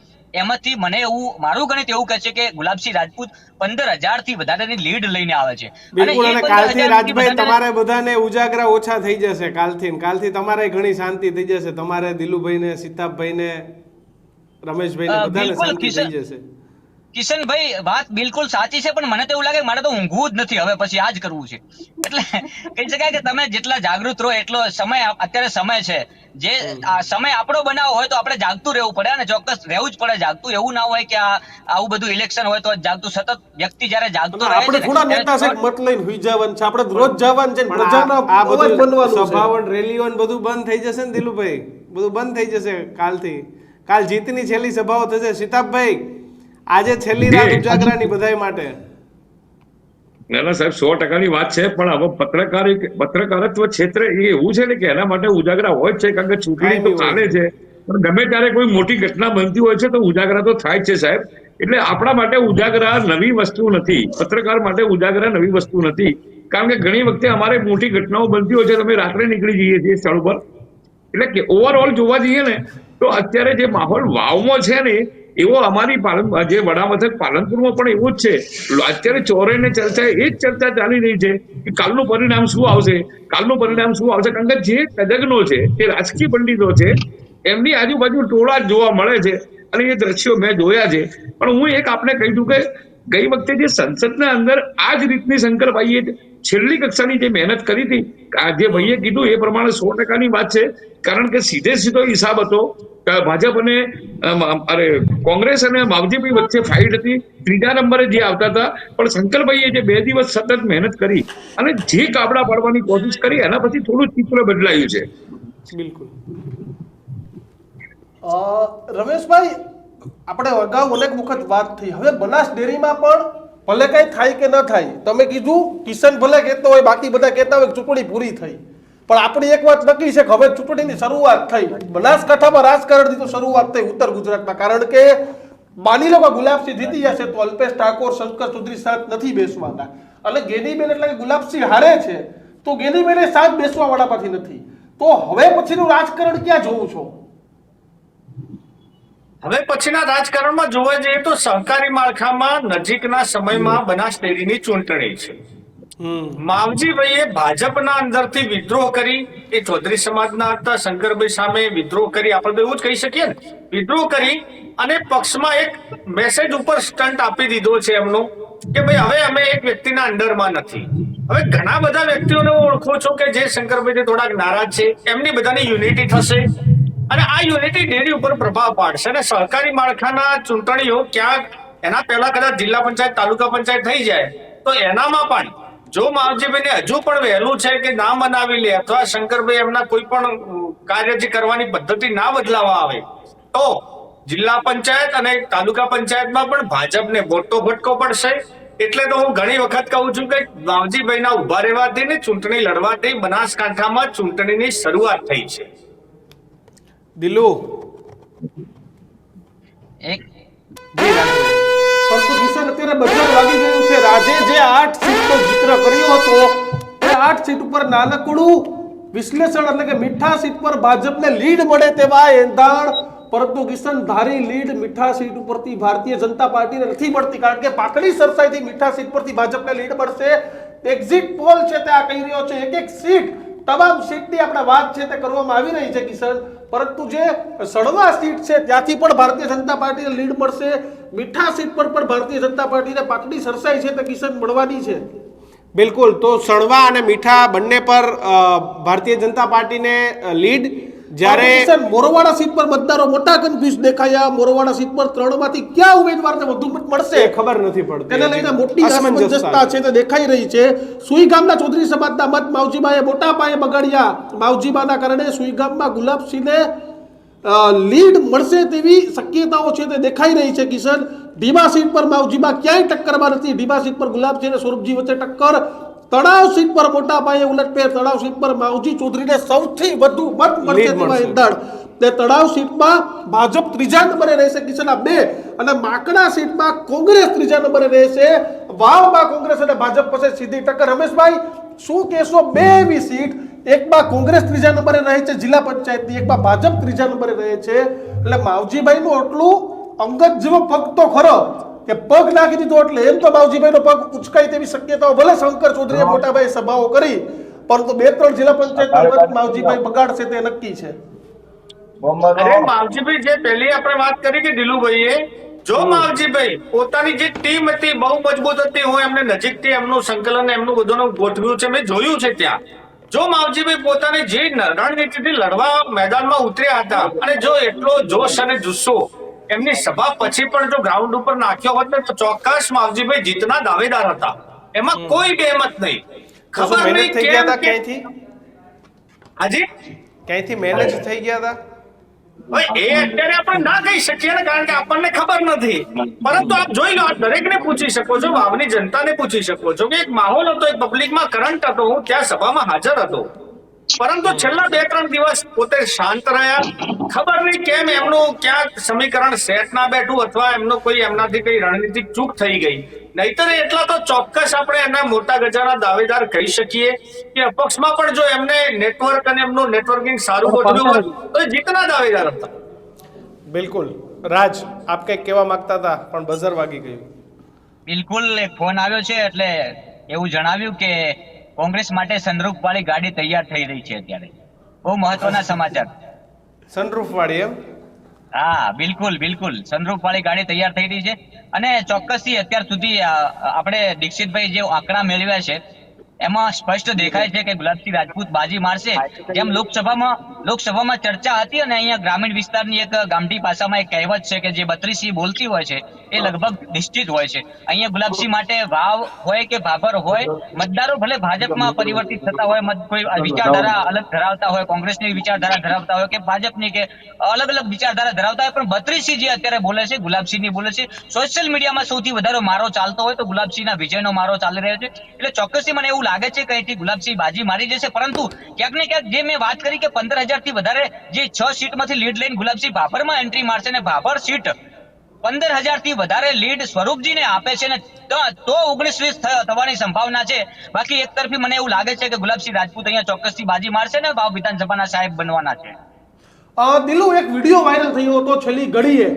એમાંથી મને એવું, મારું ગણિત એવું કહે છે કે ગુલાબસિંહ રાજપૂત 15,000 થી વધારેની લીડ લઈને આવે છે. બિલકુલ. અને કાલથી રાજભાઈ તમારે બધાને ઉજાગરા ઓછા થઈ જશે. કાલથી તમારે ઘણી શાંતિ થઈ જશે. તમારે દિલુભાઈને, સીતાભાઈને, રમેશભાઈને બધાને શાંતિ થઈ જશે. કિશનભાઈ, વાત બિલકુલ સાચી છે, પણ મને તો એવું લાગે મારે તો ઊંઘવું જ નથી હવે, પછી આ જ કરવું છે. એટલે કહી શકાય કે તમે જેટલા જાગૃત રહો એટલો સમય, અત્યારે સમય છે, જે આ સમય આપણો બનાવો હોય તો આપણે જાગતું રહેવું પડે અને ચોક્કસ રહેવું જ પડે જાગતું. એવું ના હોય કે આવું બધું ઇલેક્શન હોય તો જાગતું. સતત વ્યક્તિ જ્યારે જાગતું રહે છે, આપણે થોડા નેતા છે મત લઈને હુઈ જવાનું છે, આપણે રોજ જવાનું છે, પ્રજાના આ અવાજ બધું બનવાનું છે. સભાઓ, રેલીઓ બધું બંધ થઈ જશે ને દિલુભાઈ, બધું બંધ થઈ જશે કાલથી. કાલ જીતની છેલ્લી સભાઓ થશે. સીતાભાઈ, આજે છેલ્લી રાત ઉજાગરાની બધાય માટે. ના ના સાહેબ 100% વાત છે, પણ હવે પત્રકારત્વ ક્ષેત્ર એ એવું છે ને કે એના માટે ઉજાગરા હોય જ છે, કારણ કે ચૂંટણી તો ચાલે છે, પણ ગમે ત્યારે કોઈ મોટી ઘટના બનતી હોય છે તો ઉજાગરા તો થાય જ છે સાહેબ. એટલે આપણા માટે ઉજાગરા નવી વસ્તુ નથી, પત્રકાર માટે ઉજાગરા નવી વસ્તુ નથી, કારણ કે ઘણી વખતે અમારે મોટી ઘટનાઓ બનતી હોય છે, અમે રાત્રે નીકળી જઈએ છીએ સ્થળ પર. એટલે કે ઓવરઓલ જોવા જઈએ ને તો અત્યારે જે માહોલ વાવમાં છે ને એવો અમારી જે વડામથક પાલનપુરમાં પણ એવું જ છે. અત્યારે ચોરેને ચર્ચા એ જ ચર્ચા ચાલી રહી છે કે કાલનું પરિણામ શું આવશે, કાલનું પરિણામ શું આવશે, કારણ કે જે તજજ્ઞો છે, જે રાજકીય પંડિતો છે, એમની આજુબાજુ ટોળા જ જોવા મળે છે, અને એ દ્રશ્યો મેં જોયા છે. પણ હું એક આપને કહી દઉં કે ગઈ વખતે જે સંસદના અંદર આ જ રીતની શંકરભાઈએ છેલ્લી કક્ષાની જે મહેનત કરી હતી, જે ભાઈએ કીધું એ પ્રમાણે 100%ની વાત છે, કારણ કે સીધે સીધો હિસાબ હતો ભાજપ અને કોંગ્રેસ અને માવજીભાઈ વચ્ચે ફાઇટ હતી, 3જા નંબરે જે આવતા હતા. પણ શંકરભાઈએ જે 2 દિવસ સતત મહેનત કરી અને જે કાબડા પાડવાની કોશિશ કરી, એના પછી થોડું ચિત્ર બદલાયું છે. બિલકુલ. રમેશભાઈ, આપણે અગાઉ અનેક વખત વાત થઈ, હવે બનાસ ડેરીમાં પણ ભલે કઈ થાય કે ન થાય, તમે કીધું કિશન ભલે કહેતો હોય, બાકી બધા કહેતા હોય ચૂંટણી પૂરી થઈ, પણ આપણી એક વાત નક્કી છે કે હવે ચૂંટણીની શરૂઆત થઈ. બનાસકાંઠામાં રાજકારણની તો શરૂઆત થઈ ઉત્તર ગુજરાતમાં, કારણ કે માની લો કે ગુલાબસિંહ જીતી જશે તો અલ્પેશ ઠાકોર, શંકર ચૌધરી સાથ નથી બેસવાના, અને ગેનીબેન એટલે કે ગુલાબસિંહ હારે છે તો ગેનીબેને સાથ બેસવા વાળામાંથી નથી, તો હવે પછીનું રાજકારણ ક્યાં જોવું છો? હવે પછીના રાજકારણમાં જોવા જઈએ તો સહકારી માળખામાં નજીકના સમયમાં બનાસ ડેરીની ચૂંટણી છે. માવજીભાઈએ ભાજપના અંદરથી વિદ્રોહ કરી, એ ચૌધરી સમાજના હતા, શંકરભાઈ સામે વિદ્રોહ કરી, આપણે તો એવું જ કહી શકીએ ને, વિદ્રોહ કરી અને પક્ષમાં એક મેસેજ ઉપર સ્ટન્ટ આપી દીધો છે એમનો કે ભાઈ હવે અમે એક વ્યક્તિના અંડરમાં નથી. હવે ઘણા બધા વ્યક્તિઓને હું ઓળખું છું કે જે શંકરભાઈ થોડાક નારાજ છે, એમની બધાની યુનિટી થશે અને આ યુનિટી ડેરી ઉપર પ્રભાવ પાડશે, અને સહકારી માળખાના ચૂંટણીઓ ક્યાંક એના પહેલા કદાચ જિલ્લા પંચાયત, તાલુકા પંચાયત થઈ જાય તો એનામાં પણ જો માવજીભાઈને હજુ પણ વહેલું છે કે ના મનાવી લે, અથવા શંકરભાઈ એમના કોઈ પણ કાર્ય જે કરવાની પદ્ધતિ ના બદલાવા આવે, તો જિલ્લા પંચાયત અને તાલુકા પંચાયતમાં પણ ભાજપને મોટો ફટકો પડશે. એટલે તો હું ઘણી વખત કહું છું કે માવજીભાઈના ઉભા રહેવાથી ને ચૂંટણી લડવાથી બનાસકાંઠામાં ચૂંટણીની શરૂઆત થઈ છે. દિલુ એક પરંતુ કિશન અત્યારે બધું લાગી ગયું છે. રાજે જે 8 સીટનો જિક્ર કર્યો હતો એ 8 સીટ ઉપર નાનકડું વિશ્લેષણ એટલે કે મીઠા સીટ પર ભાજપને લીડ મળે તેવા એંધાણ, પરંતુ કિશન ધારી લીડ મીઠા સીટ ઉપરથી ભારતીય જનતા પાર્ટીને નથી મળતી, કારણ કે પાતળી સરસાઈથી મીઠા સીટ પરથી ભાજપને લીડ મળશે. એક્ઝિટ પોલ છે તે આ કહી રહ્યો છે, એક એક સીટ, તમામ સીટની આપણે વાત છે તે કરવામાં આવી રહી છે કિશન, પરંતુ જે સડવા સીટ છે ત્યાંથી પણ ભારતીય જનતા પાર્ટીને લીડ મળશે. મીઠા સીટ પર પણ ભારતીય જનતા પાર્ટીને પાતળી સરસાઈ છે તે કિશન મળવાની છે. બિલકુલ. તો સણવા અને મીઠા બંને પર ભારતીય જનતા પાર્ટીને લીડ, જ્યારે મોરવાડા સીટ પર મતદારો મોટા કન્ફ્યુઝ દેખાયા. મોરવાડા સીટ પર 3 માંથી ક્યાં ઉમેદવારને વધુ મત મળશે ખબર નથી પડતી, તેને લઈને મોટી અસમંજસતા છે તે દેખાઈ રહી છે. સુઈગામના ચૌધરી સમાજના મત માવજીબાએ મોટા પાયે બગાડ્યા. માવજીબાના કારણે સુઈગામમાં ગુલાબસિંહને લીડ મળશે તેવી શક્યતાઓ છે તે દેખાઈ રહી છે કિશન. ઢીમા સીટ પર માવજીબા ક્યાંય ટક્કરમાં નથી. ઢીમા સીટ પર ગુલાબસિંહ અને સ્વરૂપજી વચ્ચે ટક્કર. તળાવ સીટ પર મોટા પાયે ઉલટફેર. તળાવ સીટ પર માવજી ચૌધરીને સૌથી વધુ મત મળશે તેવા એંધાણ. તે તળાવ સીટમાં ભાજપ 3જા નંબરે રહેશે કિશન, આ 2, અને માકડા સીટમાં કોંગ્રેસ 3જા નંબરે રહેશે. વાવમાં કોંગ્રેસ અને ભાજપ પાસે સીધી ટક્કર. રમેશભાઈ, શું કહેશો? 2 એવી સીટ, એકમાં કોંગ્રેસ 3જા નંબરે રહે છે જિલ્લા પંચાયતની, એકમાં ભાજપ 3જા નંબરે રહે છે. એટલે માવજીભાઈનું આટલું અંગત જેવો પગ તો ખરો કે પગ નાખી દીધો એટલે એમ તો માવજીભાઈનો પગ ઉચકાય તેવી શક્યતાઓ, ભલે શંકર ચૌધરીએ મોટાભાઈ સભાઓ કરી, પરંતુ 2-3 જિલ્લા પંચાયત માવજીભાઈ બગાડશે તે નક્કી છે. અરે માવજીભાઈ, જે પહેલી આપણે વાત કરી કે દિલુભાઈએ, જો માવજીભાઈ પોતાની જે ટીમ હતી બહુ મજબૂત હતી, હું એમને નજીકથી એમનું સંકલન એમનું બધું ગોઠવ્યું છે, મેં જોયું છે ત્યાં. જો માવજીભાઈ પોતાની જે રણનીતિથી લડવા મેદાનમાં ઉતર્યા હતા, અને જો એટલો જોશ અને જુસ્સો એમની સભા પછી પણ જો ગ્રાઉન્ડ ઉપર નાખ્યો હોત ને તો ચોક્કસ માવજીભાઈ જીતના દાવેદાર હતા, એમાં કોઈ બેમત નહીં. ખબર નહીં ક્યાંથી હાજી ક્યાંથી મેનેજ થઈ ગયા હતા. હવે એ અત્યારે આપણે ના કહી શકીએ ને, કારણ કે આપણને ખબર નથી. પરંતુ આપ જોઈ લો, આપ દરેકને પૂછી શકો છો, વાવની જનતાને પૂછી શકો છો કે એક માહોલ હતો, એક પબ્લિકમાં કરંટ હતો. હું ત્યાં સભામાં હાજર હતો, પરંતુ છેલ્લા 2-3 દિવસ પોતે શાંત રહ્યા. ખબર નહીં કેમ એમનું ક્યાંક સમીકરણ સેટ ના બેઠું, અથવા એમનાથી કઈ રણનીતિક ચૂક થઈ ગઈ. નહીતર એટલા તો ચોક્કસ આપણે એના મોટા ગજાના દાવેદાર કહી શકીએ કે અપક્ષમાં પણ જો એમને નેટવર્ક અને એમનું નેટવર્કિંગ સારું ગોઠવ્યું હોત તો એ જીતના દાવેદાર હતા. બિલકુલ. રાજ, આપ કંઈક કહેવા માંગતા હતા પણ બઝર વાગી ગયું. બિલકુલ, એક ફોન આવ્યો છે એટલે એવું જણાવ્યું કે કોંગ્રેસ માટે સનરૂફ વાળી ગાડી તૈયાર થઈ રહી છે અત્યારે. બહુ મહત્વના સમાચાર. સનરૂફ વાળી એમ? હા, બિલકુલ સનરૂફ વાળી ગાડી તૈયાર થઈ રહી છે. અને ચોક્કસથી અત્યાર સુધી આપણે દીક્ષિતભાઈ જે આંકડા મેળવ્યા છે એમાં સ્પષ્ટ દેખાય છે કે ગુલાબસિંહ રાજપૂત બાજી મારશે. જેમ લોકસભામાં ચર્ચા હતી, અને અહીંયા ગ્રામીણ વિસ્તારની એક ગામઠી ભાષામાં એક કહેવત છે કે જે 32 બોલતી હોય છે એ લગભગ નિશ્ચિત હોય છે. અહીંયા ગુલાબસિંહ માટે વાવ હોય કે ભાભર હોય, મતદારો ભલે ભાજપમાં પરિવર્તિત થતા હોય, કોઈ વિચારધારા અલગ ધરાવતા હોય, કોંગ્રેસની વિચારધારા ધરાવતા હોય કે ભાજપની કે અલગ અલગ વિચારધારા ધરાવતા હોય, પણ 32 જે અત્યારે બોલે છે ગુલાબસિંહની બોલે છે. સોશિયલ મીડિયામાં સૌથી વધારે મારો ચાલતો હોય તો ગુલાબસિંહના વિજયનો મારો ચાલી રહ્યો છે. એટલે ચોક્કસથી મને એવું લાગે છે કે અહીંથી ગુલાબસિંહ બાજી મારી જશે. પરંતુ ક્યાંક ને ક્યાંક જે મેં વાત કરી કે 15,000 થી વધારે જે 6 સીટમાંથી લીડ લઈને ગુલાબસિંહ ભાભરમાં એન્ટ્રી મારશે, ને ભાભર સીટ 15,000 થી વધારે લીડ સ્વરૂપજીને આપે છે, ને તો 19-20 થવાની સંભાવના છે. બાકી એક તરફી મને એવું લાગે છે કે ગુલાબસિંહ રાજપૂત અહીંયા ચોક્કસથી બાજી મારશે ને વાવ વિધાનસભાના સાહેબ બનવાના છે. દિલુ, એક વિડીયો વાયરલ થયો હતો છેલ્લી ઘડીએ,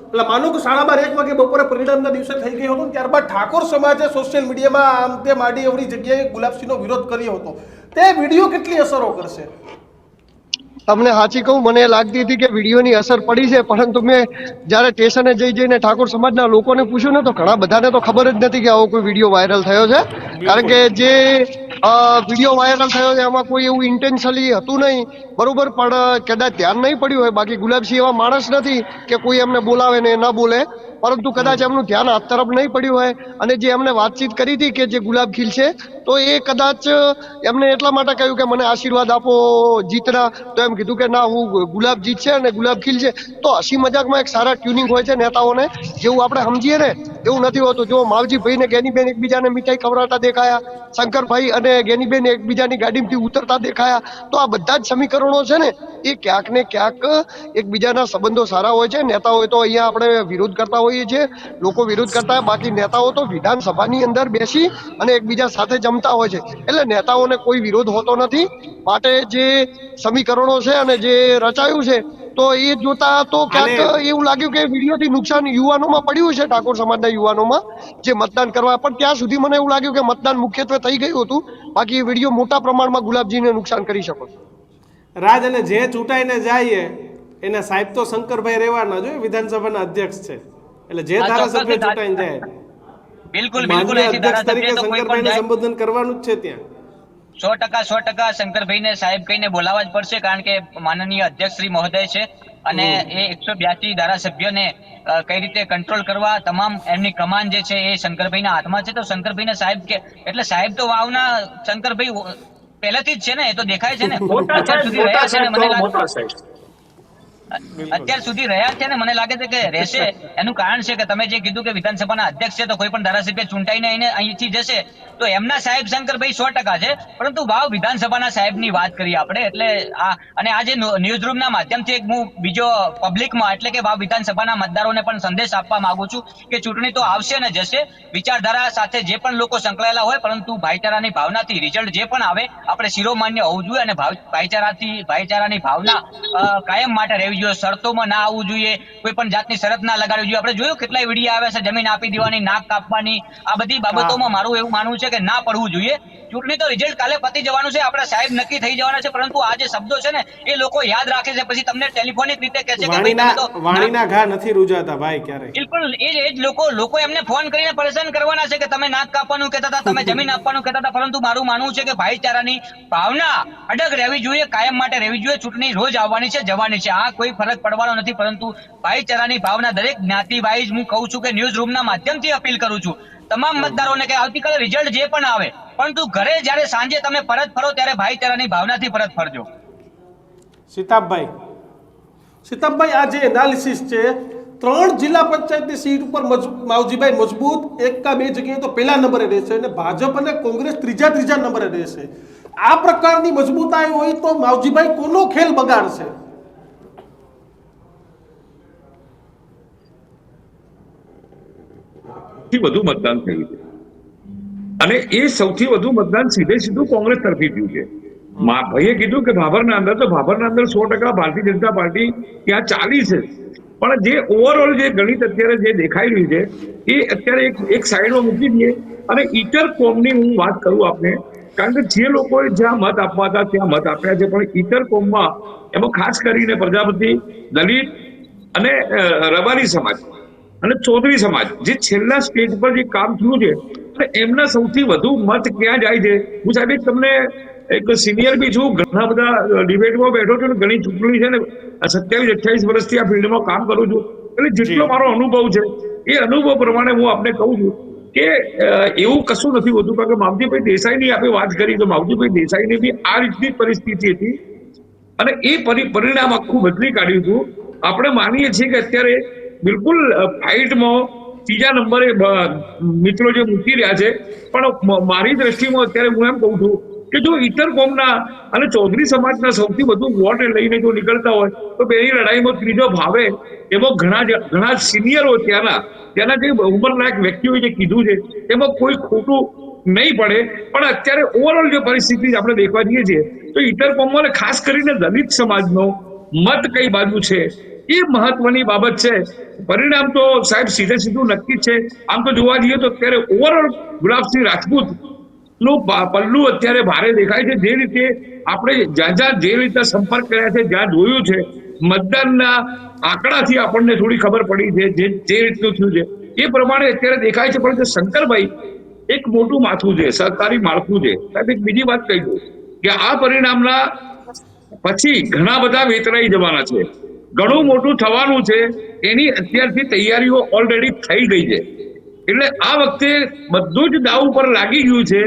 એટલે માનો કે 12:30 વાગે બપોરે પરિણામના દિવસે થઈ ગયો હતો. ત્યારબાદ ઠાકોર સમાજે સોશિયલ મીડિયામાં આમ તેમ આડી અવળી જગ્યાએ ગુલાબસિંહનો વિરોધ કર્યો હતો. તે વિડીયો કેટલી અસરો કરશે? તમને સાચી કહું, મને લાગતી હતી કે વિડીયોની અસર પડી છે, પરંતુ મેં જ્યારે સ્ટેશને જઈને ઠાકોર સમાજના લોકોને પૂછ્યું ને તો ઘણા બધાને તો ખબર જ નથી કે આવો કોઈ વિડીયો વાયરલ થયો છે. કારણ કે જે વિડીયો વાયરલ થયો છે એમાં કોઈ એવું ઇન્ટેન્શનલી હતું નહીં, બરોબર, પણ કદાચ ધ્યાન નહીં પડ્યું હોય. બાકી ગુલાબસિંહ એવા માણસ નથી કે કોઈ એમને બોલાવે ને ન બોલે, પરંતુ કદાચ એમનું ધ્યાન આ તરફ નહીં પડ્યું હોય. અને જે એમને વાતચીત કરી હતી કે જે ગુલાબ ખીલશે, તો એ કદાચ એમને એટલા માટે કહ્યું કે મને આશીર્વાદ આપો જીતના, તો એમ કીધું કે ના, હું ગુલાબ જીતશે અને ગુલાબ ખીલશે. તો હસી મજાકમાં એક સારા ટ્યુનિંગ હોય છે નેતાઓને, જેવું આપણે સમજીએ ને એવું નથી હોતું. જો માવજીભાઈ ને ગેનીબેન એકબીજાને મીઠાઈ ખવડાવતા દેખાયા, શંકરભાઈ અને ગેનીબેન એકબીજાની ગાડીમાંથી ઉતરતા દેખાયા, તો આ બધા જ સમીકરણો છે ને એ ક્યાંક ને ક્યાંક એકબીજાના સંબંધો સારા હોય છે. નેતાઓ તો અહીંયા આપણે વિરોધ કરતા હોઈએ છીએ, લોકો વિરોધ કરતા, બાકી નેતાઓ તો વિધાનસભાની અંદર બેસી અને એકબીજા સાથે જમતા હોય છે. એટલે નેતાઓને કોઈ વિરોધ હોતો નથી. માટે જે સમીકરણો છે અને જે રચાયું છે, તો એ જોતા તો ક્યાંક એવું લાગ્યું કે વિડીયોથી નુકસાન યુવાનોમાં પડ્યું છે, ઠાકોર સમાજના યુવાનોમાં જે મતદાન કરવા. પણ ત્યાં સુધી મને એવું લાગ્યું કે મતદાન મુખ્યત્વે થઈ ગયું હતું. બાકી એ વિડીયો મોટા પ્રમાણમાં ગુલાબજીને નુકસાન કરી શકો. રાજ, અને જે ચૂંટાઈને જાય એના સાહેબ તો શંકરભાઈ રહેવાના જોઈએ, વિધાનસભાના અધ્યક્ષ છે. એટલે જે ધારાસભ્ય ચૂંટાઈને જાય બિલકુલ માન્ય અધ્યક્ષ તરીકે શંકરભાઈને સંબોધન કરવાનું જ છે ત્યાં. 100% શંકરભાઈને સાહેબ કહીને બોલાવવા જ પડશે, કારણ કે માનનીય અધ્યક્ષ શ્રી મહોદય છે અને એ 182 ધારાસભ્યોને કઈ રીતે કંટ્રોલ કરવા, તમામ એમની કમાન જે છે એ શંકરભાઈના હાથમાં છે. તો શંકરભાઈને સાહેબ કે એટલે સાહેબ તો વાવના શંકરભાઈ પહેલેથી જ છે ને, એ તો દેખાય છે ને. અત્યાર સુધી રહ્યા છે ને, મને લાગે છે કે રહેશે. એનું કારણ છે કે તમે જે કીધું કે વિધાનસભાના અધ્યક્ષ છે, તો કોઈ પણ ધારાસભ્ય ચૂંટાઈને અહીંથી જશે તો એમના સાહેબ શંકરભાઈ 100% છે. પરંતુ વાવ વિધાનસભાના સાહેબની વાત કરીએ આપણે, એટલે અને આજે ન્યૂઝરૂમના માધ્યમથી એક હું બીજો પબ્લિકમાં એટલે કે વાવ વિધાનસભાના મતદારોને પણ સંદેશ આપવા માંગુ છું કે ચૂંટણી તો આવશે ને જશે, વિચારધારા સાથે જે પણ લોકો સંકળાયેલા હોય, પરંતુ ભાઈચારાની ભાવનાથી રિઝલ્ટ જે પણ આવે આપણે શિરોમાન્ય હોવું જોઈએ. અને ભાઈચારાની ભાવના કાયમ માટે રહેવી જોઈએ. શરતોમાં ના આવવું જોઈએ, કોઈ પણ જાતની શરત ના લગાડવી જોઈએ. આપણે જોયું કેટલાય વિડીયો આવે છે જમીન આપી દેવાની, નાક કાપવાની, આ બધી બાબતોમાં મારું એવું માનવું છે કે ના પડવું જોઈએ. ચૂંટણી તો રિઝલ્ટ કાલે પતી જવાનું છે, આપણા સાહેબ નક્કી થઈ જવાના છે, પરંતુ આ જે શબ્દો છે ને એ લોકો યાદ રાખે છે, પછી તમને ટેલિફોનિક રીતે કહે છે કે વાણીના ઘા નથી રૂજાતા ભાઈ ક્યારે. બિલકુલ એ જ લોકો એમને ફોન કરીને પરેશાન કરવાના છે કે તમે નાક કાપવાનું કહેતા હતા, તમે જમીન આપવાનું કહેતા હતા. પરંતુ મારું માનવું છે કે ભાઈચારાની ભાવના અડગ રહેવી જોઈએ, કાયમ માટે રહેવી જોઈએ. ચૂંટણી રોજ આવવાની છે, જવાની છે, આ કોઈ ફરક પડવાનો નથી. પરંતુ ભાઈચારાની ભાવના દરેક જ્ઞાતિ વાઇઝ હું કહું છું કે ન્યૂઝ રૂમના માધ્યમથી અપીલ કરું છું તમામ મતદારોને કે આવતીકાલે રિઝલ્ટ જે પણ આવે, પરંતુ ઘરે જ્યારે સાંજે તમે પરત ફરો ત્યારે ભાઈચારાની ભાવનાથી પરત ફરજો. સીતાબભાઈ, સીતાભાઈ, આ જે એનાલિસિસ છે, 3 જિલ્લા પંચાયતની સીટ ઉપર માવજીભાઈ મજબૂત, 1 કે 2 જગ્યાએ તો પહેલા નંબરે રહેશે અને ભાજપ અને કોંગ્રેસ ત્રીજા નંબરે રહેશે. આ પ્રકારની મજબૂતાઈ હોય તો માવજીભાઈ કોનો ખેલ બગાડશે? વધુ મતદાન થયું છે અને એ સૌથી વધુ મતદાન સીધું કોંગ્રેસ તરફી થયું છે. ભાઈએ કીધું કે ભાભરના અંદર 100% ભારતીય જનતા પાર્ટી ત્યાં ચાલી છે, પણ જે ઓવરઓલ જે ગણિત અત્યારે જે દેખાઈ રહ્યું છે એ અત્યારે એક સાઈડમાં મૂકી દઈએ અને ઇતર કોમની હું વાત કરું આપને, કારણ કે જે લોકોએ જ્યાં મત આપવા હતા ત્યાં મત આપ્યા છે, પણ ઇતર કોમમાં એમાં ખાસ કરીને પ્રજાપતિ, દલિત અને રબારી સમાજ અને ચૌધરી સમાજ જે છેલ્લા સ્ટેજ પર જે કામ થયું છે અને એમના સૌથી વધુ મત ક્યાં જાય છે. હું સાહેબ તમને એક સિનિયર બી છું, ઘણા બધા ડિબેટમાં બેઠો છું, ઘણી ચૂંટણી છે ને 27-28 વર્ષથી આ ફિલ્ડમાં કામ કરું છું, એટલે જેટલો મારો અનુભવ છે એ અનુભવ પ્રમાણે હું આપને કહું છું કે એવું કશું નથી હોતું. કારણ કે માવજીભાઈ દેસાઈની આપણે વાત કરી તો માવજીભાઈ દેસાઈની બી આ રીતની પરિસ્થિતિ હતી અને એ પરિણામ આખું બદલી કાઢ્યું હતું. આપણે માનીએ છીએ કે અત્યારે બિલકુલ ફાઇટમાં 3જા નંબરે મિત્રો જે મૂકી રહ્યા છે, પણ મારી દ્રષ્ટિમાં અત્યારે હું એમ કહું છું કે જો ઇતર કોમના અને ચૌધરી સમાજના સૌથી વધુ વોટ લઈને જો નીકળતા હોય તો બેની લડાઈમાં ત્રીજો ભાવે એમાં ઘણા સિનિયરો ત્યાંના જે ઉંમરલાયક વ્યક્તિઓએ જે કીધું છે એમાં કોઈ ખોટું નહીં પડે. પણ અત્યારે ઓવરઓલ જે પરિસ્થિતિ આપણે દેખવા જઈએ છીએ તો ઇતર કોમમાં ખાસ કરીને દલિત સમાજનો મત કઈ બાજુ છે એ મહત્વની બાબત છે. પરિણામ તો સાહેબ સીધું નક્કી છે. આમ તો જોવા જઈએ તો અત્યારે ઓવરઓલ ગુલાબસિંહ રાજપૂત નું પલ્લું અત્યારે ભારે દેખાય છે. જે રીતે આપણે જ્યાં જે રીતે સંપર્ક કર્યા છે, જ્યાં જોયું છે, મતદાનના આંકડાથી આપણને થોડી ખબર પડી છે જે રીતનું થયું છે એ પ્રમાણે અત્યારે દેખાય છે. પણ શંકરભાઈ એક મોટું માથું છે, સરકારી માળખું છે. સાહેબ એક બીજી વાત કહી દઉં કે આ પરિણામના પછી ઘણા બધા વેતરાઈ જવાના છે, ઘણું મોટું થવાનું છે, એની અત્યારથી તૈયારીઓ ઓલરેડી થઈ ગઈ છે. એટલે આ વખતે બધું જ દાવ ઉપર લાગી ગયું છે.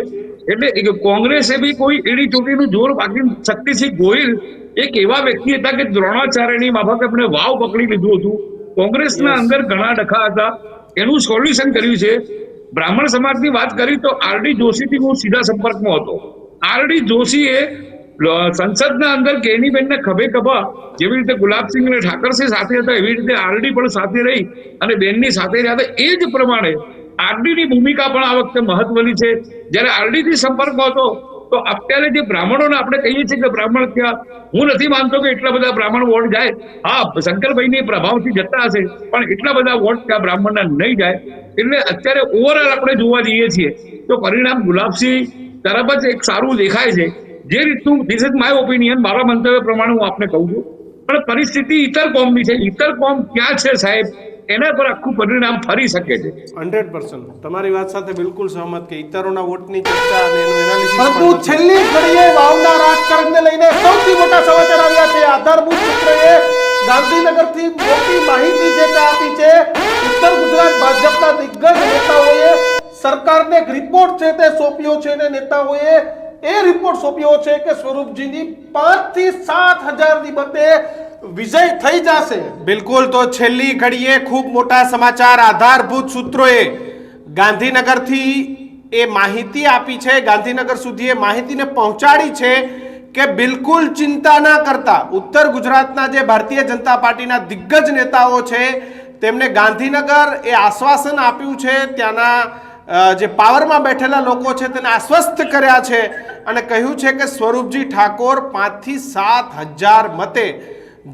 એટલે કોંગ્રેસે બી કોઈ એડી ચોટીનું જોર બાકી. શક્તિસિંહ ગોહિલ એક એવા વ્યક્તિ હતા કે દ્રોણાચાર્યની માફક એમણે વાવ પકડી લીધું હતું. કોંગ્રેસના અંદર ઘણા ડખા હતા, એનું સોલ્યુશન કર્યું છે. બ્રાહ્મણ સમાજની વાત કરી તો આરડી જોશીથી હું સીધા સંપર્કમાં હતો. આરડી જોશીએ સંસદના અંદર કેનીબેનને ખભે ખભા જેવી રીતે ગુલાબસિંહ અને ઠાકરસિંહ સાથે હતા એવી રીતે આરડી પણ સાથે રહી અને બેનની સાથે રહ્યા હતા. એ જ પ્રમાણે આરડીની ભૂમિકા પણ આ વખતે મહત્વની છે. જ્યારે આરડીથી સંપર્કમાં હતો તો અત્યારે જે બ્રાહ્મણોને આપણે કહીએ છીએ કે બ્રાહ્મણ ત્યાં, હું નથી માનતો કે એટલા બધા બ્રાહ્મણ વોટ જાય. હા, શંકરભાઈની પ્રભાવથી જતા હશે, પણ એટલા બધા વોટ ત્યાં બ્રાહ્મણના નહીં જાય. એટલે અત્યારે ઓવરઓલ આપણે જોવા જઈએ છીએ તો પરિણામ ગુલાબસિંહ તરફ જ એક સારું દેખાય છે. જે રીતનું ધીસ ઇઝ માય ઓપિનિયન, મારા મંતવ્ય પ્રમાણે હું આપને કહું છું. પણ પરિસ્થિતિ ઇતર કોમની છે. ઇતર કોમ ક્યાં છે સાહેબ, એના પર આખું પરિણામ ફરી શકે છે. 100% તમારી વાત સાથે બિલકુલ સહમત કે ઇતરોના વોટની ચર્ચા અને એનું એનાલિસિસ પરંતુ છેલ્લી ઘડીએ વાવના રાજકારણને લઈને સૌથી મોટા સમાચાર આવ્યા છે. આધારભૂત સૂત્રએ ગાંધીનગરથી મોટી માહિતી જે આપી છે. ઉત્તર ગુજરાત ભાજપના દિગ્ગજ નેતાઓએ સરકારને એક રિપોર્ટ છે તે સોંપ્યો છે અને નેતાઓએ એ રિપોર્ટ સોંપ્યો છે કે સ્વરૂપજીની 5 થી 7 હજારની મતે વિજય થઈ જશે. બિલકુલ. તો છેલ્લી ઘડીએ ખૂબ મોટા સમાચાર. આધારભૂત સૂત્રોએ ગાંધીનગરથી એ માહિતી આપી છે, ગાંધીનગર સુધી એ માહિતીને પહોંચાડી છે કે બિલકુલ ચિંતા ના કરતા. ઉત્તર ગુજરાતના જે ભારતીય જનતા પાર્ટીના દિગ્ગજ નેતાઓ છે તેમને ગાંધીનગર એ આશ્વાસન આપ્યું છે, ત્યાંના જે પાવરમાં બેઠેલા લોકો છે તેને આશ્વસ્ત કર્યા છે અને કહ્યું છે કે સ્વરૂપજી ઠાકોર 5 થી 7 હજાર મતે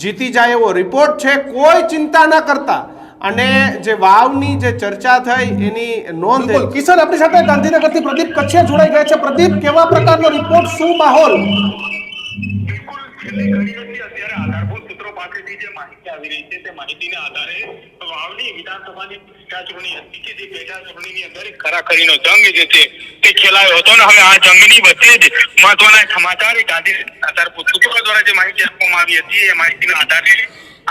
જીતી જાય એવો રિપોર્ટ છે. કોઈ ચિંતા ન કરતા. અને જે વાવની જે ચર્ચા થઈ એની નોંધ. કિશન આપણી સાથે ગાંધીનગરથી પ્રદીપ કચ્છિયા જોડાઈ ગયા છે. પ્રદીપ, કેવા પ્રકારનો રિપોર્ટ, શું માહોલ? અત્યારે આધારભૂત સૂત્રો પાસેથી જે માહિતી આવી રહી છે તે માહિતીના આધારે વાવની વિધાનસભાની પેટા ચૂંટણી હતી કે જે પેટા ચૂંટણીની અંદર ખરાખરીનો જંગ જે છે તે ખેલાયો હતો અને હવે આ જંગની વચ્ચે જ મહત્વના સમાચાર ગાંધી આધારભૂત સૂત્રો દ્વારા જે માહિતી આપવામાં આવી હતી એ માહિતીના આધારે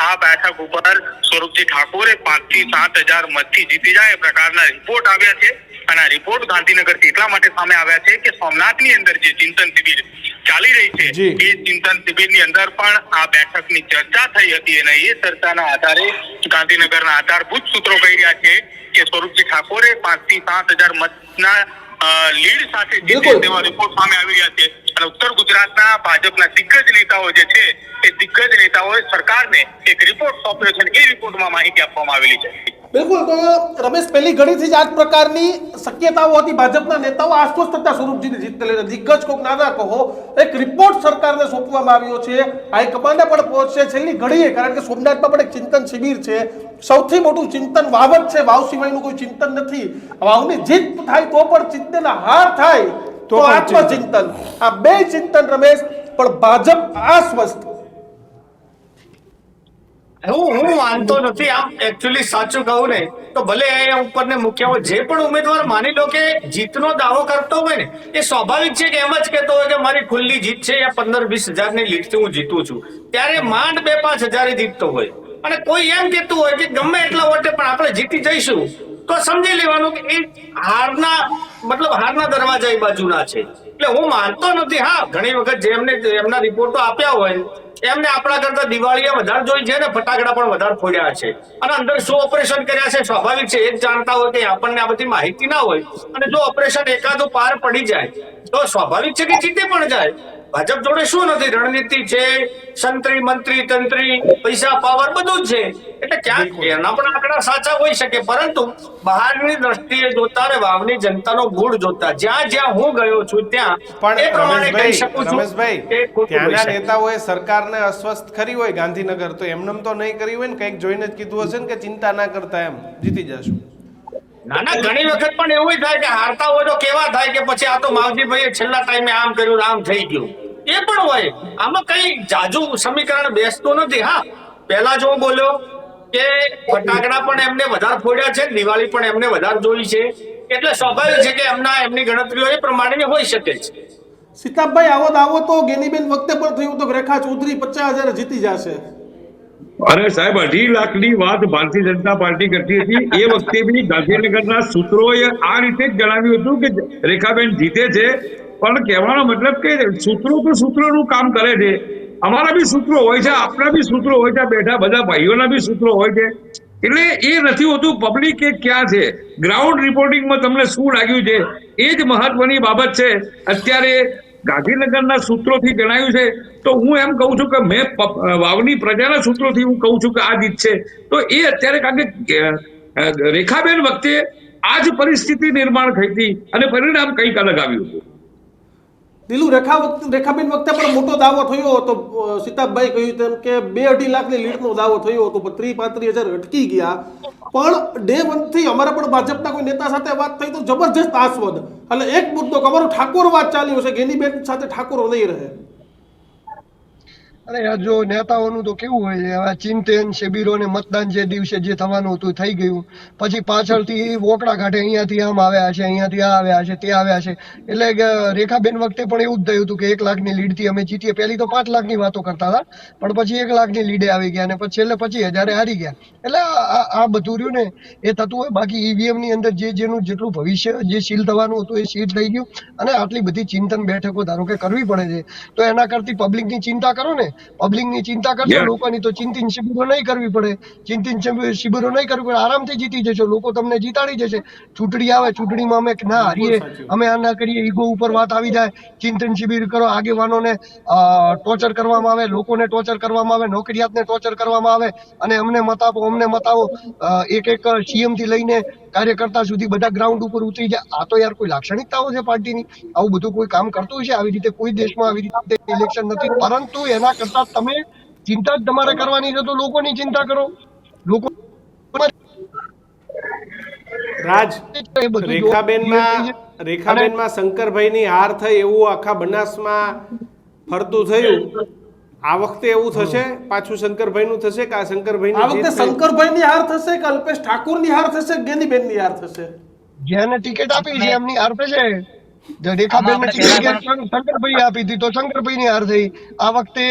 આ બેઠક ઉપર સ્વરૂપજી ઠાકોરે 5 થી 7 હજાર મતથી જીતી જાય એ પ્રકારના રિપોર્ટ આવ્યા છે. અને આ રિપોર્ટ ગાંધીનગરથી એટલા માટે સામે આવ્યા છે કે સોમનાથની અંદર જે ચિંતન શિબિર ચાલી રહી છે જી. એ ચિંતન શિબિરની અંદર પણ આ બેઠકની ચર્ચા થઈ હતી અને એ ચર્ચાના આધારે ગાંધીનગરના આધારભૂત સૂત્રો કહી રહ્યા છે કે સ્વરૂપજી ઠાકોરે 5 થી 7,000 મતના લીડ સાથે જીતે બિલકુલ. તેવા રિપોર્ટ સામે આવી રહ્યા છે અને ઉત્તર ગુજરાતના ભાજપના દિગ્ગજ નેતાઓ જે છે એ દિગ્ગજ નેતાઓએ સરકારને એક રિપોર્ટ સોંપ્યો છે અને એ રિપોર્ટમાં માહિતી આપવામાં આવેલી છે. બિલકુલ. તો રમેશ, પહેલી ઘડીથી જ આ જ પ્રકારની શક્યતાઓ હતી. ભાજપના નેતાઓ આશ્વસ્ત હતા સ્વરૂપજીની જીતને લઈને. દિગ્ગજ કોક નાના કહો, એક રિપોર્ટ સરકારને સોંપવામાં આવ્યો છે, હાઈકમાન્ડે પણ પહોંચશે છેલ્લી ઘડીએ, કારણ કે સોમનાથમાં પણ એક ચિંતન શિબિર છે. સૌથી મોટું ચિંતન વાવ જ છે. વાવ સિવાયનું કોઈ ચિંતન નથી. વાવની જીત થાય તો પણ ચિંતનના હાર થાય તો પણ આત્મચિંતન. આ બે ચિંતન રમેશ, પણ ભાજપ આશ્વસ્ત. હું માનતો નથી. આમ એકચ્યુઅલી સાચું કહું ને તો ભલે એ ઉપર ને મૂક્યા હોય, જે પણ ઉમેદવાર માની લો કે જીતનો દાવો કરતો હોય ને, એ સ્વાભાવિક છે કે એમ જ કહેતો હોય કે મારી ખુલ્લી જીત છે, યા 15-20 હજારની લીડથી હું જીતું છું. ત્યારે માંડ 2-5 હજારે જીતતો હોય અને કોઈ એમ કહેતું હોય કે ગમે એટલા વોટે પણ આપણે જીતી જઈશું, તો સમજી લેવાનું કે એ હારના દરવાજા એ બાજુના છે. એટલે હું માનતો નથી. હા, ઘણી વખત જેમને એમના રિપોર્ટો આપ્યા હોય એમને આપણા કરતા દિવાળીએ વધારે જોઈ છે ને ફટાકડા પણ વધારે ફોડ્યા છે અને અંદર શું ઓપરેશન કર્યા છે સ્વાભાવિક છે. એ જ જાણતા હોય કે આપણને આ બધી માહિતી ના હોય અને જો ઓપરેશન એકાદું પાર પડી જાય તો સ્વાભાવિક છે કે જીતે પણ જાય. ભાજપ જોડે શું નથી? રણનીતિ છે, સંત્રી મંત્રી તંત્રી, પૈસા પાવર બધું જ છે. એટલે ક્યાંક એના પણ આંકડા સાચા હોઈ શકે, પરંતુ બહારની દ્રષ્ટિએ જોતા અને વાવની જનતાનો મૂળ જોતા જ્યાં જ્યાં હું ગયો છું ત્યાં પણ એ પ્રમાણે કહી શકું છું રમેશભાઈ, કે ખોટું હોઈ ત્યાંના શકે. નેતાઓએ સરકારને અસ્વસ્થ કરી હોય ગાંધીનગર, તો એમનેમ તો નહીં કરી હોય ને, કંઈક જોઈને જ કીધું હશે ને કે ચિંતા ના કરતા, એમ જીતી જશું. ના, ઘણી વખત પણ એવું થાય કે હારતા હોય તો કેવા થાય કે પછી આ તો માવજીભાઈએ છેલ્લા ટાઈમે આમ કર્યું, આમ થઈ ગયું, એ પણ હોય. આમાં કઈ જાજુ સમીકરણ બેસતું નથી. હા, પહેલા જો હું બોલ્યો કે ફટાકડા પણ એમને વધારે ફોડ્યા છે, દિવાળી પણ એમને વધારે જોઈ છે, એટલે સ્વાભાવિક છે કે એમની ગણતરીઓ એ પ્રમાણે હોઈ શકે છે. સીતાભાઈ, આવો દાવો તો ગેનીબેન વખતે પણ થયું તો રેખા ચૌધરી 50,000 જીતી જશે. અરે સાહેબ, 2.5 લાખની વાત ભારતીય જનતા પાર્ટી કરતી હતી. એ વખતે બી ગાંધીનગરના સૂત્રોએ આ રીતે જ જણાવ્યું હતું કે રેખાબેન જીતે છે. પણ કહેવાનો મતલબ કે સૂત્રો તો સૂત્રોનું કામ કરે છે. અમારા બી સૂત્રો હોય છે, આપણા બી સૂત્રો હોય છે, બેઠા બધા ભાઈઓના બી સૂત્રો હોય છે. એટલે એ નથી હોતું પબ્લિક કે ક્યાં છે. ગ્રાઉન્ડ રિપોર્ટિંગમાં તમને શું લાગ્યું છે એ જ મહત્વની બાબત છે. અત્યારે ગાંધીનગરના સૂત્રોથી જણાયું છે તો હું એમ કહું છું કે મેં વાવની પ્રજાના સૂત્રોથી હું કહું છું કે આ જીત છે. તો એ અત્યારે કારણ કે રેખાબેન વખતે આ જ પરિસ્થિતિ નિર્માણ થઈ હતી અને પરિણામ કંઈક અલગ આવ્યું હતું. દિલુ, રેખાબેન વખતે પણ મોટો દાવો થયો હતો. સીતાભાઈ કહ્યું તેમ કે 2-2.5 લાખની લીડનો દાવો થયો હતો, 30-35 હજાર અટકી ગયા. પણ ડે 1 થી અમારા પણ ભાજપના કોઈ નેતા સાથે વાત થઈ તો જબરજસ્ત આસ્વાદ. એટલે એક મુદ્દો કે અમારો ઠાકોર વાત ચાલ્યો છે, ગેનીબેન સાથે ઠાકોરો નહીં રહે. અરે યાર, જો નેતાઓનું તો કેવું હોય છે, હવે ચિંતન શિબિરો ને મતદાન જે દિવસે જે થવાનું હતું થઈ ગયું, પછી પાછળથી વોકડા કાઢે, અહીંયાથી આમ આવ્યા છે, અહીંયાથી આ આવ્યા છે, તે આવ્યા છે. એટલે કે રેખાબેન વખતે પણ એવું જ થયું હતું કે 1 લાખની લીડથી અમે જીતીએ. પહેલી તો 5 લાખની વાતો કરતા હતા, પણ પછી 1 લાખની લીડે આવી ગયા અને પછી છેલ્લે 25,000 હારી ગયા. એટલે આ બધું રહ્યું ને એ થતું હોય. બાકી ઈવીએમ ની અંદર જેનું જેટલું ભવિષ્ય જે સીલ થવાનું હતું એ સીલ થઈ ગયું. અને આટલી બધી ચિંતન બેઠકો ધારો કે કરવી પડે છે, તો એના કરતી પબ્લિકની ચિંતા કરો ને. પબ્લિકની ચિંતા કરશો, લોકોની તો ચિંતન શિબિરો નહીં કરવી પડે. ચિંતન શિબિરો નહીં કરવી પડે, આરામથી જીતી જશો. લોકો તમને જીતાડી જશે. ચૂંટણી આવે, ચૂંટણીમાં અમે ના હારીએ, અમે આ ના કરીએ, ઈગો ઉપર વાત આવી જાય. ચિંતન શિબિર કરો, આગેવાનોને ટોર્ચર કરવામાં આવે, લોકોને ટોર્ચર કરવામાં આવે, નોકરિયાતને ટોર્ચર કરવામાં આવે અને અમને મત આપો, અમને મત આપો. એક સીએમ થી લઈને કાર્યકર્તા સુધી બધા ગ્રાઉન્ડ ઉપર ઉતરી જાય. આ તો યાર કોઈ લાક્ષણિકતાઓ છે પાર્ટીની? આવું બધું કોઈ કામ કરતું છે? આવી રીતે કોઈ દેશમાં આવી રીતે ઇલેક્શન નથી. પરંતુ એના કરતા તમે ચિંતા જ તમારે કરવાની છે તો લોકોની ચિંતા કરો. લોકો રાજ, રેખાબેનમાં શંકરભાઈની હાર થઈ એવું આખા બનાસમાં ફરતું થયું. આ વખતે એવું થશે, પાછું શંકરભાઈનું થશે કે આ શંકરભાઈની આ વખતે શંકરભાઈની હાર થશે કે અલ્પેશ ઠાકોરની હાર થશે કે ગેનીબેનની હાર થશે? જેને ટિકિટ આપી છે એમની હાર થશે. રેખાબેન ને આમાં ટિકિટ આપણે શંકરભાઈ આપી હતી તો શંકરભાઈ ની હાર થઈ. આ વખતે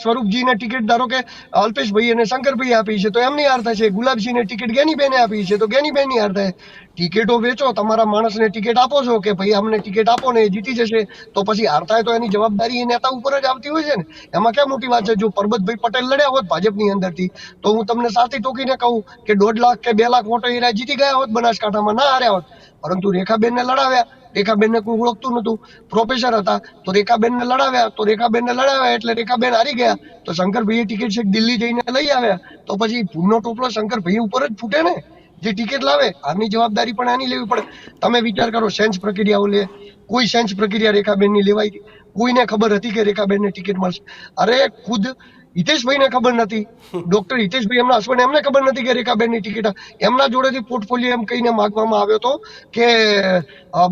સ્વરૂપજી ને ટિકિટ ધારો કે અલ્પેશભાઈ અને શંકરભાઈ આપી છે તો એમની હાર થશે. ગુલાબસિંહ ને ટિકિટ ગેનીબેને આપી છે તો ગેનીબેન ની હાર થાય. ટિકિટો વેચો, તમારા માણસને ટિકિટ આપો છો કે ભાઈ અમને ટિકિટ આપો ને એ જીતી જશે, તો પછી હાર થાય તો એની જવાબદારી એ નેતા ઉપર જ આવતી હોય છે ને. એમાં ક્યાં મોટી વાત છે? જો પરબતભાઈ પટેલ લડ્યા હોત ભાજપની અંદરથી તો હું તમને સાથી ટોકીને કહું કે 1.5 લાખ કે 2 લાખ વોટો એ જીતી ગયા હોત, બનાસકાંઠામાં ના હાર્યા હોત. પરંતુ રેખાબેનને લડાવ્યા, રેખાબેનને કોઈ ઓળખતું નતું, પ્રોફેસર હતા તો રેખાબેનને લડાવ્યા, તો રેખાબેનને લડાવ્યા એટલે રેખાબેન હારી ગયા. તો શંકરભાઈએ ટિકિટ છે દિલ્હી જઈને લઈ આવ્યા, તો પછી ભૂલનો ટોપલો શંકરભાઈ ઉપર જ ફૂટે ને. જે ટિકિટ લાવે આની જવાબદારી પણ આની લેવી પડે. તમે વિચાર કરો, સેન્સ પ્રક્રિયાઓ લે, કોઈ સેન્સ પ્રક્રિયા રેખાબેન ની લેવાઈ? કોઈને ખબર હતી કે રેખાબેન ને ટિકિટ મળશે? અરે ખુદ હિતેશભાઈને ખબર નથી, ડોક્ટર હિતેશભાઈ એમના હસબન્ડ, એમને ખબર નથી કે રેખાબેન ની ટિકિટ. એમના જોડેથી પોર્ટફોલિયો એમ કહીને માંગવામાં આવ્યો હતો કે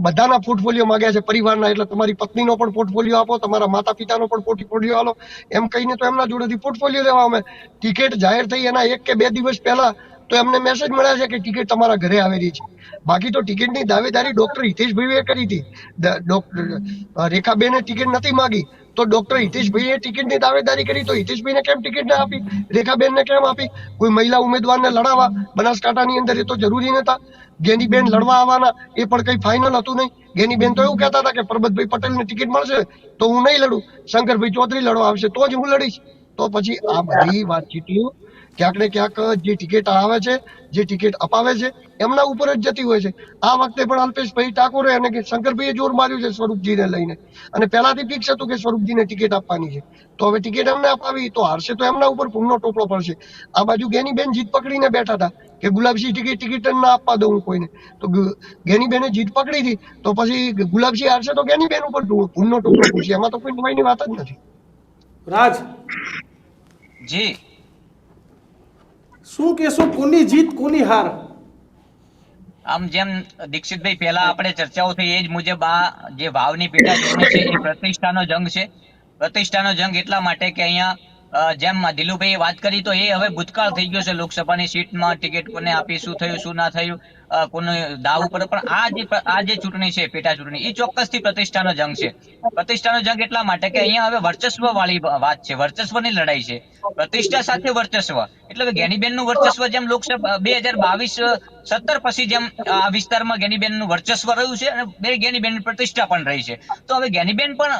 બધાના પોર્ટફોલિયો માંગ્યા છે પરિવારના, એટલે તમારી પત્નીનો પણ પોર્ટફોલિયો આપો, તમારા માતા પિતાનો પણ પોર્ટફોલિયો આલો, એમ કહીને તો એમના જોડેથી પોર્ટફોલિયો લેવા. અમે ટિકિટ જાહેર થઈ એના 1 કે 2 દિવસ પહેલા તો એમને મેસેજ મળ્યા છે કે ટિકિટ તમારા ઘરે આવેલી છે. બાકી તો ટિકિટની દાવેદારી ડોક્ટર હિતેશભાઈએ કરી હતી. રેખાબેને ટિકિટ નથી માંગી તો ડોક્ટર હિતેશભાઈએ ટિકિટની દાવેદારી કરી, તો હિતેશભાઈને કેમ ટિકિટ ના આપી? રેખાબેનને કેમ આપી? કોઈ મહિલા ઉમેદવારને લડાવવા બનાસકાંઠાની અંદર એ તો જરૂરી નતા. ગેનીબેન લડવા આવવાના એ પણ કઈ ફાઇનલ હતું નહીં. ગેનીબેન તો એવું કહેતા હતા કે પરબતભાઈ પટેલને ટિકિટ મળશે તો હું નહીં લડું, શંકરભાઈ ચૌધરી લડવા આવશે તો જ હું લડીશ. તો પછી આ બધી વાતચીતો ક્યાંક ને ક્યાંક જે ટિકિટ આવે છે, જે ટિકિટ અપાવે છે એમના ઉપર જ જતી હોય છે. આ વખતે પણ અલ્પેશભાઈ ઠાકોરે અને શંકરભાઈએ જોર માર્યું છે સ્વરૂપજીને લઈને, અને પહેલાથી ફિક્સ હતું કે સ્વરૂપજીને ટિકિટ આપવાની છે. તો હવે ટિકિટ એમને અપાવી તો હારશે તો એમના ઉપર ભૂમનો ટોપલો પડશે. આ બાજુ ગેનીબેન જીત પકડીને બેઠા હતા કે ગુલાબસિંહ ટિકિટ ના આપવા દઉં કોઈને, તો ગેનીબેને જીત પકડી હતી તો પછી ગુલાબસિંહ હારશે તો ગેનીબેન ઉપર ભૂમનો ટોપલો પડશે. એમાં તો કોઈ નવાઈની વાત જ નથી. રાજ, જી શું કેશો, કોની જીત કોની હાર? આમ જેમ દીક્ષિતભાઈ પહેલા આપણે ચર્ચાઓ થઈ એ જ મુજબ આ જે વાવની પેટા ચૂંટણી છે એ પ્રતિષ્ઠાનો જંગ છે. પ્રતિષ્ઠાનો જંગ એટલા માટે કે અહીંયા જેમ દિલુભાઈએ વાત કરી તો એ હવે ભૂતકાળ થઈ ગયો છે. લોકસભાની સીટમાં ટિકિટ કોને આપી, શું થયું શું ના થયું, કોને દાવ ઉપર. પણ આ જે ચૂંટણી છે પેટા ચૂંટણી એ ચોક્કસથી પ્રતિષ્ઠાનો જંગ છે. પ્રતિષ્ઠાનો જંગ એટલા માટે કે અહીંયા હવે વર્ચસ્વ વાળી વાત છે, વર્ચસ્વની લડાઈ છે. પ્રતિષ્ઠા સાથે વર્ચસ્વ એટલે ગેનીબેનનું વર્ચસ્વ જેમ લોકસભા 2022-17 પછી જેમ આ વિસ્તારમાં ગેનીબેનનું વર્ચસ્વ રહ્યું છે અને ગેનીબેનની પ્રતિષ્ઠા પણ રહી છે. તો હવે ગેનીબેન પણ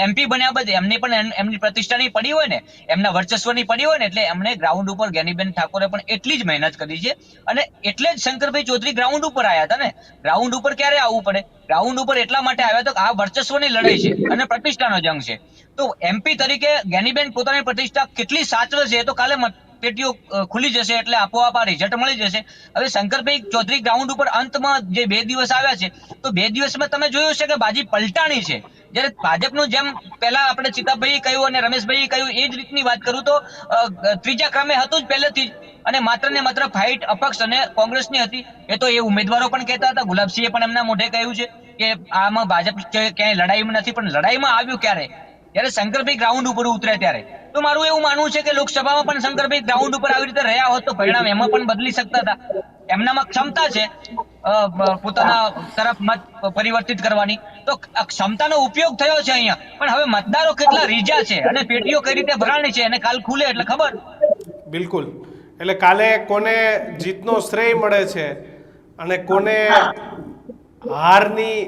એમપી બન્યા બાદ એમને પણ એમની પ્રતિષ્ઠા નહીં પડી હોય ને, એમના વર્ચસ્વ નહીં પડી હોય ને, એટલે એમને ગ્રાઉન્ડ ઉપર ગેનીબેન ઠાકોરે પણ એટલી જ મહેનત કરી છે. અને એટલે જ શંકરભાઈ ચૌધરી ગ્રાઉન્ડ ઉપર આવ્યા હતા ને. ગ્રાઉન્ડ ઉપર ક્યારે આવવું પડે? ગ્રાઉન્ડ ઉપર એટલા માટે આવ્યા હતા કે આ વર્ચસ્વની લડાઈ છે અને પ્રતિષ્ઠાનો જંગ છે. તો એમપી તરીકે ગેનીબેન પોતાની પ્રતિષ્ઠા કેટલી સાચવે છે તો કાલે પેટીઓ ખુલી જશે એટલે આપોઆપ આ રિઝલ્ટ મળી જશે. હવે શંકરભાઈ ચૌધરી ગ્રાઉન્ડ ઉપર અંતમાં જે 2 દિવસ આવ્યા છે તો 2 દિવસમાં તમે જોયું છે કે બાજી પલટાણી છે. જ્યારે ભાજપનું જેમ પહેલા આપણે ચિતાભાઈએ કહ્યું અને રમેશભાઈએ કહ્યું એ જ રીતની વાત કરું તો ત્રીજા ક્રમે હતું જ પહેલેથી જ, અને માત્ર ને માત્ર ફાઇટ અપક્ષ અને કોંગ્રેસની હતી. એ તો એ ઉમેદવારો પણ કહેતા હતા, ગુલાબસિંહે પણ એમના મોઢે કહ્યું છે કે આમાં ભાજપ ક્યાંય લડાઈમાં નથી. પણ લડાઈમાં આવ્યું ક્યારે? જ્યારે શંકરભાઈ ગ્રાઉન્ડ ઉપર ઉતર્યા ત્યારે. તો મારું એવું માનવું છે કે લોકસભામાં પણ શંકરભાઈ ગ્રાઉન્ડ ઉપર આવી રીતે રહ્યા હોત તો પરિણામ એમાં પણ બદલી શકતા હતા. એમનામાં ક્ષમતા છે પોતાના તરફ મત પરિવર્તિત કરવાની, તો ક્ષમતાનો ઉપયોગ થયો છે અહીંયા. પણ હવે મતદારો કેટલા રીઝા છે અને પેટીઓ કઈ રીતે ભરાણી છે અને કાલ ખુલે એટલે ખબર. બિલકુલ. એટલે કાલે કોને જીતનો શ્રેય મળે છે અને કોને હારની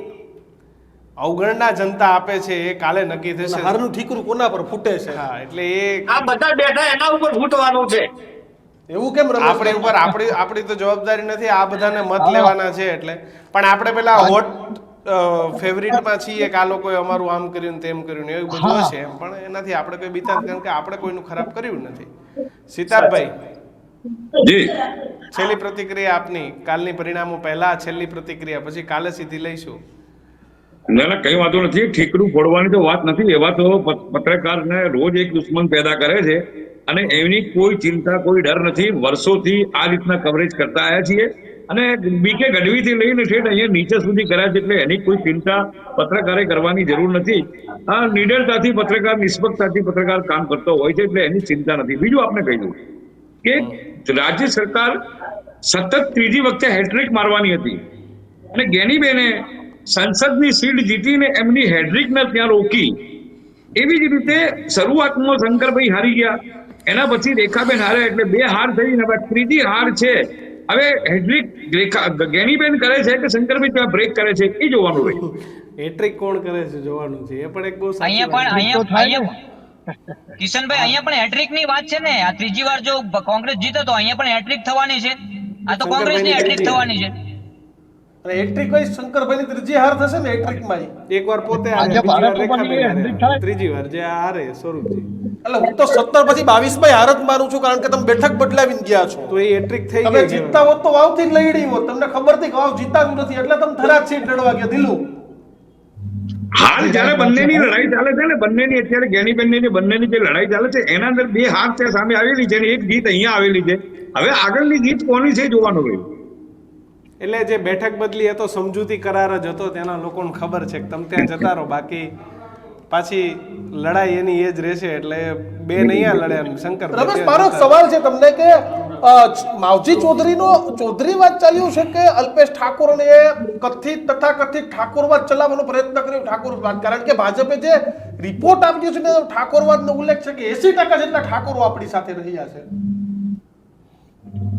અવગણના જનતા આપે છે એ કાલે નક્કી થશે. હારનું ઠીકરું કોના પર ફૂટે છે? હા, એટલે એ આ બધા બેઠા એના ઉપર ફૂટવાનું છે. એવું કેમ રમેશ? આપણી ઉપર આપણી તો જવાબદારી નથી, આ બધાને મત લેવાના છે. એટલે પણ આપણે પેલા હોટ ફેવરિટમાં છીએ કે આ લોકોએ અમારું આમ કર્યું ને તેમ કર્યું ને એવું બધું હશે, પણ એનાથી આપણે કોઈ બીતા, કારણ કે આપણે કોઈનું ખરાબ કર્યું નથી. સીતાભાઈ, જી છેલ્લી પ્રતિક્રિયા આપની. કાલની પરિણામો પહેલા છેલ્લી પ્રતિક્રિયા, પછી કાલે સીધી લઈશું. ના કઈ વાંધો નથી. ઠીકરું ફોડવાની તો વાત નથી. એવા તો પત્રકારને રોજ એક દુશ્મન પેદા કરે છે અને એની કોઈ ચિંતા, કોઈ ડર નથી. વર્ષોથી આ રીતના કવરેજ કરતા આવ્યા છીએ અને બીકે ગઢવીથી લઈને ઠેઠ અહીંયા નીચે સુધી કર્યા છે, એટલે એની કોઈ ચિંતા પત્રકારે કરવાની જરૂર નથી. આ નિડરતાથી પત્રકાર, નિષ્પક્ષતાથી પત્રકાર કામ કરતો હોય છે, એટલે એની ચિંતા નથી. બીજું આપણે કહી દઉં કે રાજ્ય સરકાર સતત ત્રીજી વખતે હેટ્રિક મારવાની હતી અને ગેનીબેને સંસદની સીટ જીતીને એમની હેડ્રિકને ત્યાં રોકી. એવી જ રીતે શરૂઆતમાં શંકરભાઈ હારી ગયા, એના પછી રેખાબેન હારે, એટલે 2 હાર થઈ ને હવે ત્રીજી હાર છે. હવે હેડ્રિક ગેનીબેન કરે છે કે શંકરભાઈ ત્યાં બ્રેક કરે છે, એ જોવાનું રહ્યું. હેટ્રિક કોણ કરે છે જોવાનું છે, એ પણ એક બહુ સાચી અહીંયા વાત પણ છે. કિશનભાઈ અહીંયા પણ હેટ્રિક ની વાત છે ને. આ ત્રીજી વાર જો કોંગ્રેસ જીતે તો અહીંયા પણ હેટ્રિક થવાની છે. આ તો કોંગ્રેસની હેટ્રિક થવાની છે. અને હેટ્રિક હોય શંકરભાઈની ત્રીજી હાર થશે ને હેટ્રિકમાં. એકવાર પોતે હારે, આજે બીજી વાર ભારતમાં પણ રેખાબેન હેટ્રિક હારે, થાય. ત્રીજી વાર જે હારે સ્વરૂપજી. એટલે હું તો 17 પછી 22 માં હાર જ માનું છું, કારણ કે તમે બેઠક બદલાવીને ગયા છો. તો એ હેટ્રિક થઈ તમે ગઈ જીતતા હોત તો વાવથી જ લઈ હોત. તમને ખબર હતી કે વાવ જીતાતું નથી, એટલે તમે થરાદ સીટ લડવા ગયા દિલ્હી. હાલ જયારે બંનેની લડાઈ ચાલે છે ને, બંનેની અત્યારે ગેનીબેનની બંનેની જે લડાઈ ચાલે છે એના અંદર 2 હાર ત્યાં સામે આવેલી છે અને 1 જીત અહીંયા આવેલી છે. હવે આગળની જીત કોની છે જોવાનું રહ્યું. એટલે જે બેઠક બદલી એ તો સમજૂતી કરાર જ હતો, તેના લોકોને ખબર છે કે તમે ત્યાં જતા રહો, બાકી પાછી લડાઈ એની એ જ રહેશે. એટલે બે નહીં લડ્યા ને શંકર રમેશ, મારો એક સવાલ છે તમને કે માવજી ચૌધરીવાદ ચાલ્યું છે કે અલ્પેશ ઠાકોરને કથિત તથાકથિત ઠાકોરવાદ ચલાવવાનો પ્રયત્ન કર્યો? ઠાકોરવાદ, કારણ કે ભાજપે જે રિપોર્ટ આપ્યો છે ને ઠાકોરવાદનો ઉલ્લેખ છે કે 80% જેટલા ઠાકોરો આપણી સાથે રહ્યા છે.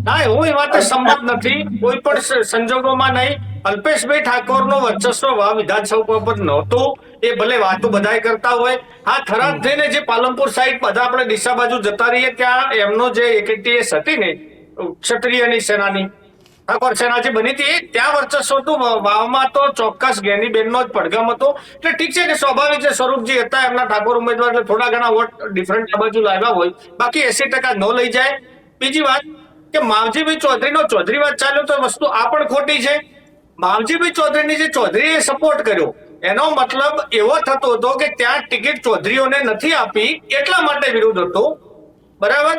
ના, હું એ વાતે સંમત નથી, કોઈ પણ સંજોગોમાં નહીં. અલ્પેશભાઈ ઠાકોરનો વર્ચસ્વ વાવ વિધાનસભા પર નહોતું. એ ભલે વાતો બધાય કરતા હોય. હા, થરાદ થઈને જે પાલનપુર સાઈડ બધા આપણે ડીસા બાજુ જતા રહીએ, ત્યાં એમનો જે એકેટીએસ હતી ને, ક્ષત્રિયની સેનાની ઠાકોર સેના જે બની હતી, ત્યાં વર્ચસ્વ હતું. વાવમાં તો ચોક્કસ ગેનીબેનનો જ પડઘમ હતો. એટલે ઠીક છે કે સ્વાભાવિક છે, સ્વરૂપજી હતા એમના ઠાકોર ઉમેદવાર, એટલે થોડા ઘણા વોટ ડિફરન્ટ આ બાજુ લાવ્યા હોય, બાકી 80% ન લઈ જાય. બીજી વાત કે માવજીભાઈ ચૌધરીનો ચૌધરીવાદ ચાલ્યો તો વસ્તુ આ પણ ખોટી છે. માવજીભાઈ ચૌધરીની જે ચૌધરીએ સપોર્ટ કર્યો એનો મતલબ એવો થતો હતો કે ત્યાં ટિકિટ ચૌધરીઓને નથી આપી એટલા માટે વિરોધ હતો, બરાબર.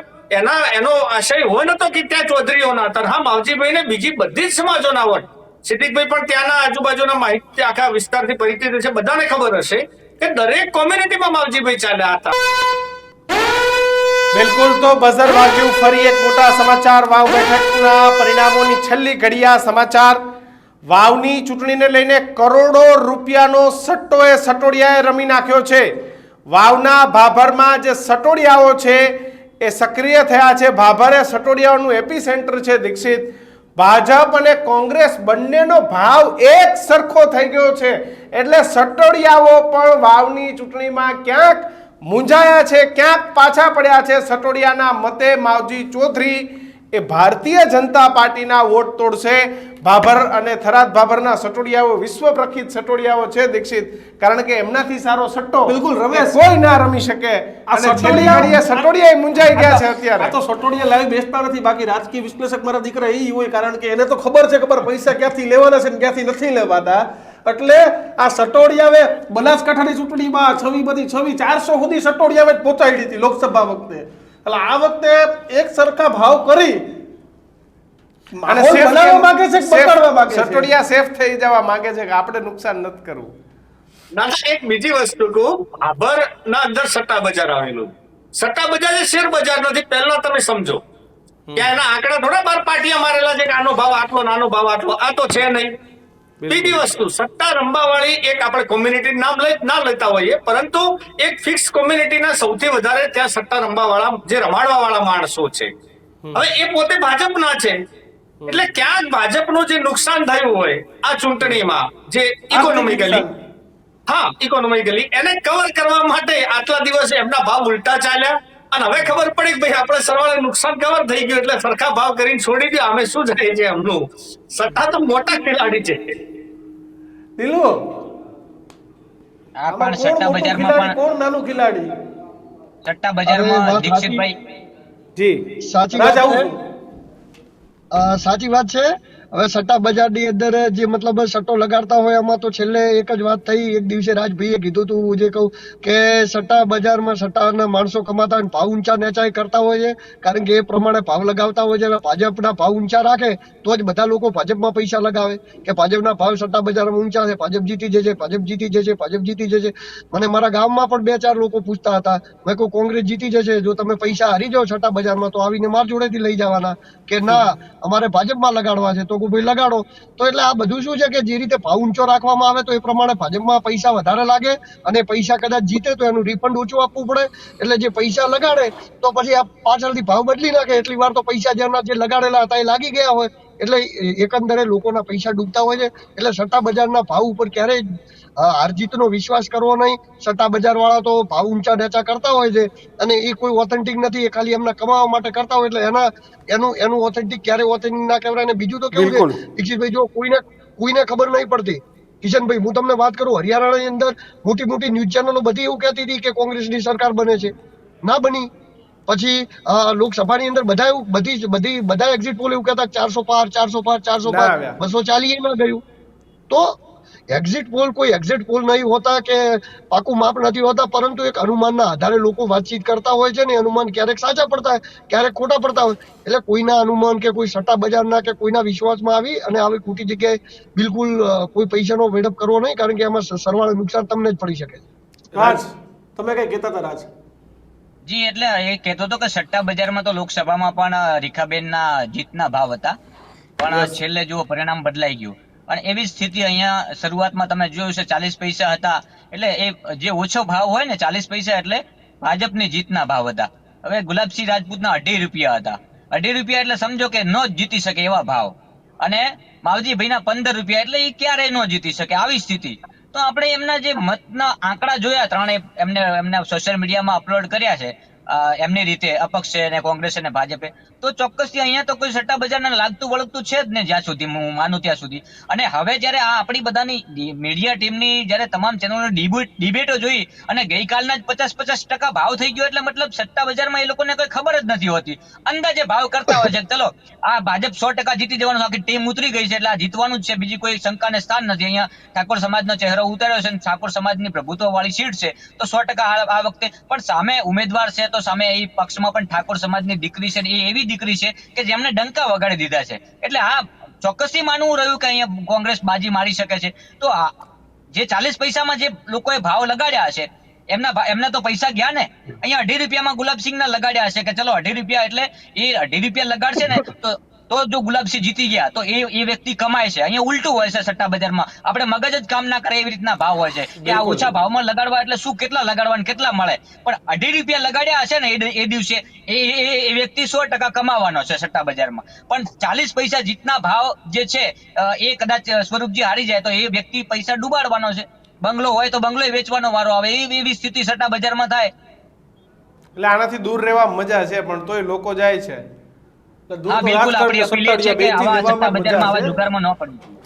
એનો આશય હોય નતો કે ત્યાં ચૌધરીઓના હતા. હા, માવજીભાઈને બીજી બધી જ સમાજોના વોટ, સિદ્દીકભાઈ પણ ત્યાંના આજુબાજુના માહિતી આખા વિસ્તારથી પરિચિત છે, બધાને ખબર હશે કે દરેક કોમ્યુનિટીમાં માવજીભાઈ ચાલ્યા હતા. બિલકુલ. તો બઝર વાગ્યું. ફરી એક મોટા સમાચાર, વાવ બેઠકના પરિણામોની છેલ્લી ઘડિયા સમાચાર. વાવની ચૂંટણીને લઈને કરોડો રૂપિયાનો સટ્ટોએ સટોડિયાએ રમી નાખ્યો છે. વાવના ભાભરમાં જે સટોડિયાઓ છે એ સક્રિય થયા છે. ભાભર એ સટોડિયાઓનું એપી સેન્ટર છે. દીક્ષિત, ભાજપ અને કોંગ્રેસ બંનેનો ભાવ એક સરખો થઈ ગયો છે. એટલે સટોડિયાઓ પણ વાવની ચૂંટણીમાં ક્યાંક મૂંઝાયા છે, ક્યાંક પાછા પડ્યા છે. સટોડિયાના મતે માવજી ચૌધરી એ ભારતીય જનતા પાર્ટીના વોટ તોડશે. ભાભર અને થરાદ ભાભરના સટોડિયાઓ વિશ્વ પ્રખ્યાત સટોડિયાઓ છે દીક્ષિત, કારણ કે એમનાથી સારો સટ્ટો બિલકુલ રમેશ, કોઈ ના રમી શકે. અને છેલ્લી ઘડીએ સટોડિયા મૂંઝાઈ ગયા છે અત્યારે. આ તો સટોડિયા લાઈવ બેસતા નથી, બાકી રાજકીય વિશ્લેષક મારા દીકરા એ હોય, કારણ કે એને તો ખબર છે કે પૈસા ક્યાંથી લેવાના છે ને ક્યાંથી નથી લેવાતા. એટલે આ સટોડિયાએ બનાસકાંઠાની ચૂંટણીમાં છવી 400 સુધી સટોડિયાએ પહોંચાડી હતી લોકસભા વખતે. એટલે આ વખતે એક સરખા ભાવ કરી અને બનાવવા માંગે છે, બગાડવા માંગે છે. સટોડિયા સેફ થઈ જવા માંગે છે કે આપણે નુકસાન નથી કરવું. ના, એક બીજી વસ્તુ કહું, ભાભર ના અંદર સટ્ટા બજાર આવેલું. સટ્ટા બજાર એ શેર બજાર નથી, પહેલા તમે સમજો કે એના આંકડા થોડા 12 પાટિયા મારેલા છે કે આનો ભાવ આટલો, નાનો ભાવ આટલો. આ તો છે નહીં. બીજી વસ્તુ, સટ્ટા રમવાવાળી એક આપણે કોમ્યુનિટી નામ ના લેતા હોઈએ, પરંતુ એક ફિક્સ કોમ્યુનિટીના સૌથી વધારે ત્યાં સટ્ટા રમવાવાળા, જે રમાડવાવાળા માણસો છે, હવે એ પોતે ભાજપના છે. એટલે ક્યાંક ભાજપનું જે નુકસાન થયું હોય આ ચૂંટણીમાં, જે ઇકોનોમિકલી એને કવર કરવા માટે આટલા દિવસે એમના ભાવ ઉલટા ચાલ્યા. અને હવે ખબર પડી કે ભાઈ આપણે સરવાળે નુકસાન કવર થઈ ગયું, એટલે સરખા ભાવ કરીને છોડી દો. અમે શું જાય છે એમનું. સટ્ટા તો મોટા ખેલાડી છે. દિલુ, આ પણ સટ્ટા બજારમાં પણ કોણ નાનું ખેલાડી? સટ્ટા બજારમાં અરે, દીક્ષિતભાઈ જી સાચી રાજ વાત આવું છે. છું. સાચી વાત છે. હવે સટ્ટા બજારની અંદર જે મતલબ સટ્ટો લગાડતા હોય એમાં તો છેલ્લે એક જ વાત થઈ. એક દિવસે રાજભાઈએ કીધું તું, હું જે કહું કે સટ્ટા બજારમાં સટ્ટાના માણસો કમાતા હોય, ભાવ ઊંચા નીચાઈ કરતા હોય છે, કારણ કે એ પ્રમાણે ભાવ લગાવતા હોય છે. ભાજપના ભાવ ઊંચા રાખે તો જ બધા લોકો ભાજપમાં પૈસા લગાવે કે ભાજપના ભાવ સટ્ટા બજારમાં ઊંચા છે, ભાજપ જીતી જશે, ભાજપ જીતી જશે, ભાજપ જીતી જશે. મને મારા ગામમાં પણ 2-4 લોકો પૂછતા હતા, મેં કહું કોંગ્રેસ જીતી જશે, જો તમે પૈસા હારી જાઓ સટ્ટા બજારમાં તો આવીને માર જોડેથી લઈ જવાના, કે ના અમારે ભાજપમાં લગાડવા છે. તો લોકો ભાઈ લગાડો. તો એટલે આ બધું શું છે કે જે રીતે ભાવ ઊંચો રાખવામાં આવે તો એ પ્રમાણે ભાજપમાં પૈસા વધારે લાગે અને પૈસા કદાચ જીતે તો એનું રિફંડ ઓછું આપવું પડે. એટલે જે પૈસા લગાડે તો પછી આ પાછળથી ભાવ બદલી નાખે. એટલી વાર તો પૈસા જેના જે લગાડેલા હતા એ લાગી ગયા હોય. એટલે એકંદરે લોકોના પૈસા ડૂબતા હોય છે. એટલે સટ્ટા બજારના ભાવ ઉપર ક્યારેય હાર જીતનો વિશ્વાસ કરવો નહીં. સટ્ટા બજાર વાળા તો ભાવ ઊંચા નીચા કરતા હોય છે અને એ કોઈ ઓથેન્ટિક નથી. એ ખાલી એમના કમાવા માટે કરતા હોય એટલે એનું ઓથેન્ટિક ક્યારે ઓથેન્ટિક ના કહેવાય. અને બીજું તો કેવું છે દીક્ષિતભાઈ, જો કોઈને ખબર નહીં પડતી. કિશનભાઈ, હું તમને વાત કરું, હરિયાણાની અંદર મોટી મોટી ન્યૂઝ ચેનલો બધી એવું કહેતી હતી કે કોંગ્રેસની સરકાર બને છે, ના બની. પછી લોકસભાની અંદર બધા એક્ઝિટ પોલ એવું કહેતા 400 પાર 400 પાર 400 પાર 240 ના ગયું. તો એક્ઝિટ પોલ કોઈ એક્ઝિટ પોલ નહીં હોતા કે પાકું માપ નથી હોતા, પરંતુ એક અનુમાનના આધારે લોકો વાતચીત કરતા હોય છે ને અનુમાન ક્યારેક સાચા પડતા હોય, ક્યારેક ખોટા પડતા હોય. એટલે કોઈના અનુમાન કે કોઈ સટ્ટા બજારના કે કોઈના વિશ્વાસમાં આવી અને આવી ખોટી જગ્યાએ બિલકુલ કોઈ પૈસાનો વેડપ કરવો નહીં, કારણ કે એમાં સરવાળે નુકસાન તમને જ પડી શકે છે. રાજ, તમે કઈ કહેતા હતા? રાજ જી, એટલે એ કહેતો હતો કે સટ્ટા બજારમાં તો લોકસભામાં પણ રેખાબેનના જીતના ભાવ હતા, પણ છેલ્લે જુઓ પરિણામ બદલાઈ ગયું. અને એવી સ્થિતિ અહીંયા શરૂઆતમાં તમે જોયું છે 40 પૈસા હતા. એટલે એ જે ઓછો ભાવ હોય ને 40 પૈસા એટલે ભાજપની જીતના ભાવ હતા. હવે ગુલાબસિંહ રાજપૂતના 2.5 રૂપિયા હતા. 2.5 રૂપિયા એટલે સમજો કે ન જીતી શકે એવા ભાવ. અને માવજીભાઈના 15 રૂપિયા એટલે એ ક્યારેય ન જીતી શકે આવી સ્થિતિ. તો આપણે એમના જે મતના આંકડા જોયા, ત્રણે એમને સોશિયલ મીડિયામાં અપલોડ કર્યા છે એમની રીતે, અપક્ષ છે અને કોંગ્રેસ અને ભાજપે. તો ચોક્કસથી અહીંયા તો કોઈ સટ્ટા બજારને લાગતું વળગતું છે જ ને, જ્યાં સુધી હું માનું ત્યાં સુધી. અને હવે જયારે આ આપણી બધાની મીડિયા ટીમની જયારે તમામ ચેનલોની ડિબેટો જોઈ અને ગઈકાલના જ 50% ભાવ થઈ ગયો, એટલે મતલબ સટ્ટા બજારમાં એ લોકોને કોઈ ખબર જ નથી હોતી, અંદાજે ભાવ કરતા હોય છે. ચલો આ ભાજપ 100% જીતી જવાનું, આખી ટીમ ઉતરી ગઈ છે એટલે આ જીતવાનું જ છે, બીજી કોઈ શંકાને સ્થાન નથી. અહીંયા ઠાકોર સમાજનો ચહેરો ઉતાર્યો છે અને ઠાકોર સમાજની પ્રભુત્વ વાળી સીટ છે, તો 100% આ વખતે. પણ સામે ઉમેદવાર છે તો સામે એ પક્ષમાં પણ ઠાકોર સમાજની દીકરી છે, એ એવી દીકરી છે કે જેમને ડંકા વગાડી દીધા છે. એટલે આ ચોક્કસથી માનવું રહ્યું કે અહીંયા કોંગ્રેસ બાજી મારી શકે છે. તો જે 40 પૈસામાં જે લોકોએ ભાવ લગાડ્યા છે એમના તો પૈસા ગયા ને. અહીંયા 2.5 રૂપિયામાં ગુલાબસિંહના લગાડ્યા હશે કે ચલો 2.5 રૂપિયા એટલે એ 2.5 રૂપિયા લગાડશે ને તો જો ગુલાબસિંહ જીતી ગયા તો એ વ્યક્તિ કમાય છે. અહીંયા ઉલટું હોય છે સટ્ટા બજારમાં, આપણે મગજ જ કામ ના કરે એવી રીતના ભાવ હોય છે કે આ ઓછા ભાવમાં લગાડવા એટલે શું, કેટલા લગાડવા ને કેટલા મળે. પણ 2.5 રૂપિયા લગાડ્યા હશે ને એ દિવસે એ વ્યક્તિ 100% કમાવાનો છે સટ્ટા બજારમાં. પણ 40 પૈસા જીતના ભાવ જે છે એ કદાચ સ્વરૂપજી હારી જાય તો એ વ્યક્તિ પૈસા ડુબાડવાનો છે. બંગલો હોય તો બંગલો વેચવાનો વારો આવે, એવી સ્થિતિ સટ્ટા બજારમાં થાય. એટલે આનાથી દૂર રહેવા મજા છે, પણ તોય લોકો જાય છે. હા, બિલકુલ આપણી અપીલ છે કે આવા સટ્ટા બજારમાં આવા જુગારમાં ન પડવું.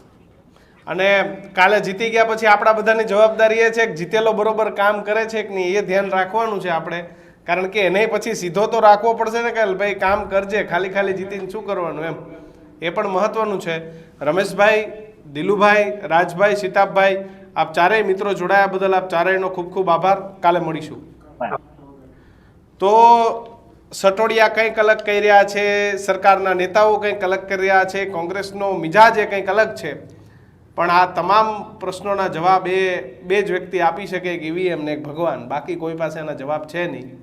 અને કાલે જીતી ગયા પછી આપણા બધાની જવાબદારી એ છે કે જીતેલો બરોબર કામ કરે છે કે નહીં એ ધ્યાન રાખવાનું છે આપણે. કારણ કે એને પછી સીધો તો રાખવો પડશે ને કે ભાઈ કામ કરજે, ખાલી જીતીને શું કરવાનું એમ. એ પણ મહત્વનું છે. રમેશભાઈ, દિલુભાઈ, રાજભાઈ, સીતાભાઈ, આપ ચારેય મિત્રો જોડાયા બદલ આપ ચારેયનો ખૂબ ખૂબ આભાર. કાલે મળીશું. તો સટોડિયા કંઈક અલગ કહી રહ્યા છે, સરકારના નેતાઓ કંઈક અલગ કરી રહ્યા છે, કોંગ્રેસનો મિજાજ એ કંઈક અલગ છે. પણ આ તમામ પ્રશ્નોના જવાબ એ બે જ વ્યક્તિ આપી શકે, એક ઈવીએમ ને એક ભગવાન. બાકી કોઈ પાસે એના જવાબ છે નહીં.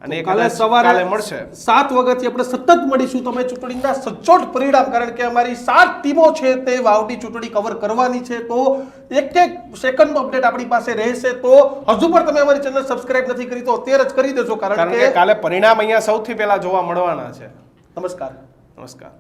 અને કાલે સવારે મળશે 7 વાગ્યાથી આપણે સતત મળીશું તમે ચૂંટણીના સચોટ પરિણામ, કારણ કે અમારી 7 ટીમો છે તે વાવની ચૂંટણી કવર કરવાની છે. તો એક સેકન્ડનો અપડેટ આપણી પાસે રહેશે. તો હજુ પણ તમે અમારી ચેનલ સબસ્ક્રાઇબ નથી કરી તો અત્યારે જ કરી દેજો, કારણ કે કાલે પરિણામ અહીંયા સૌથી પહેલા જોવા મળવાના છે. નમસ્કાર. નમસ્કાર.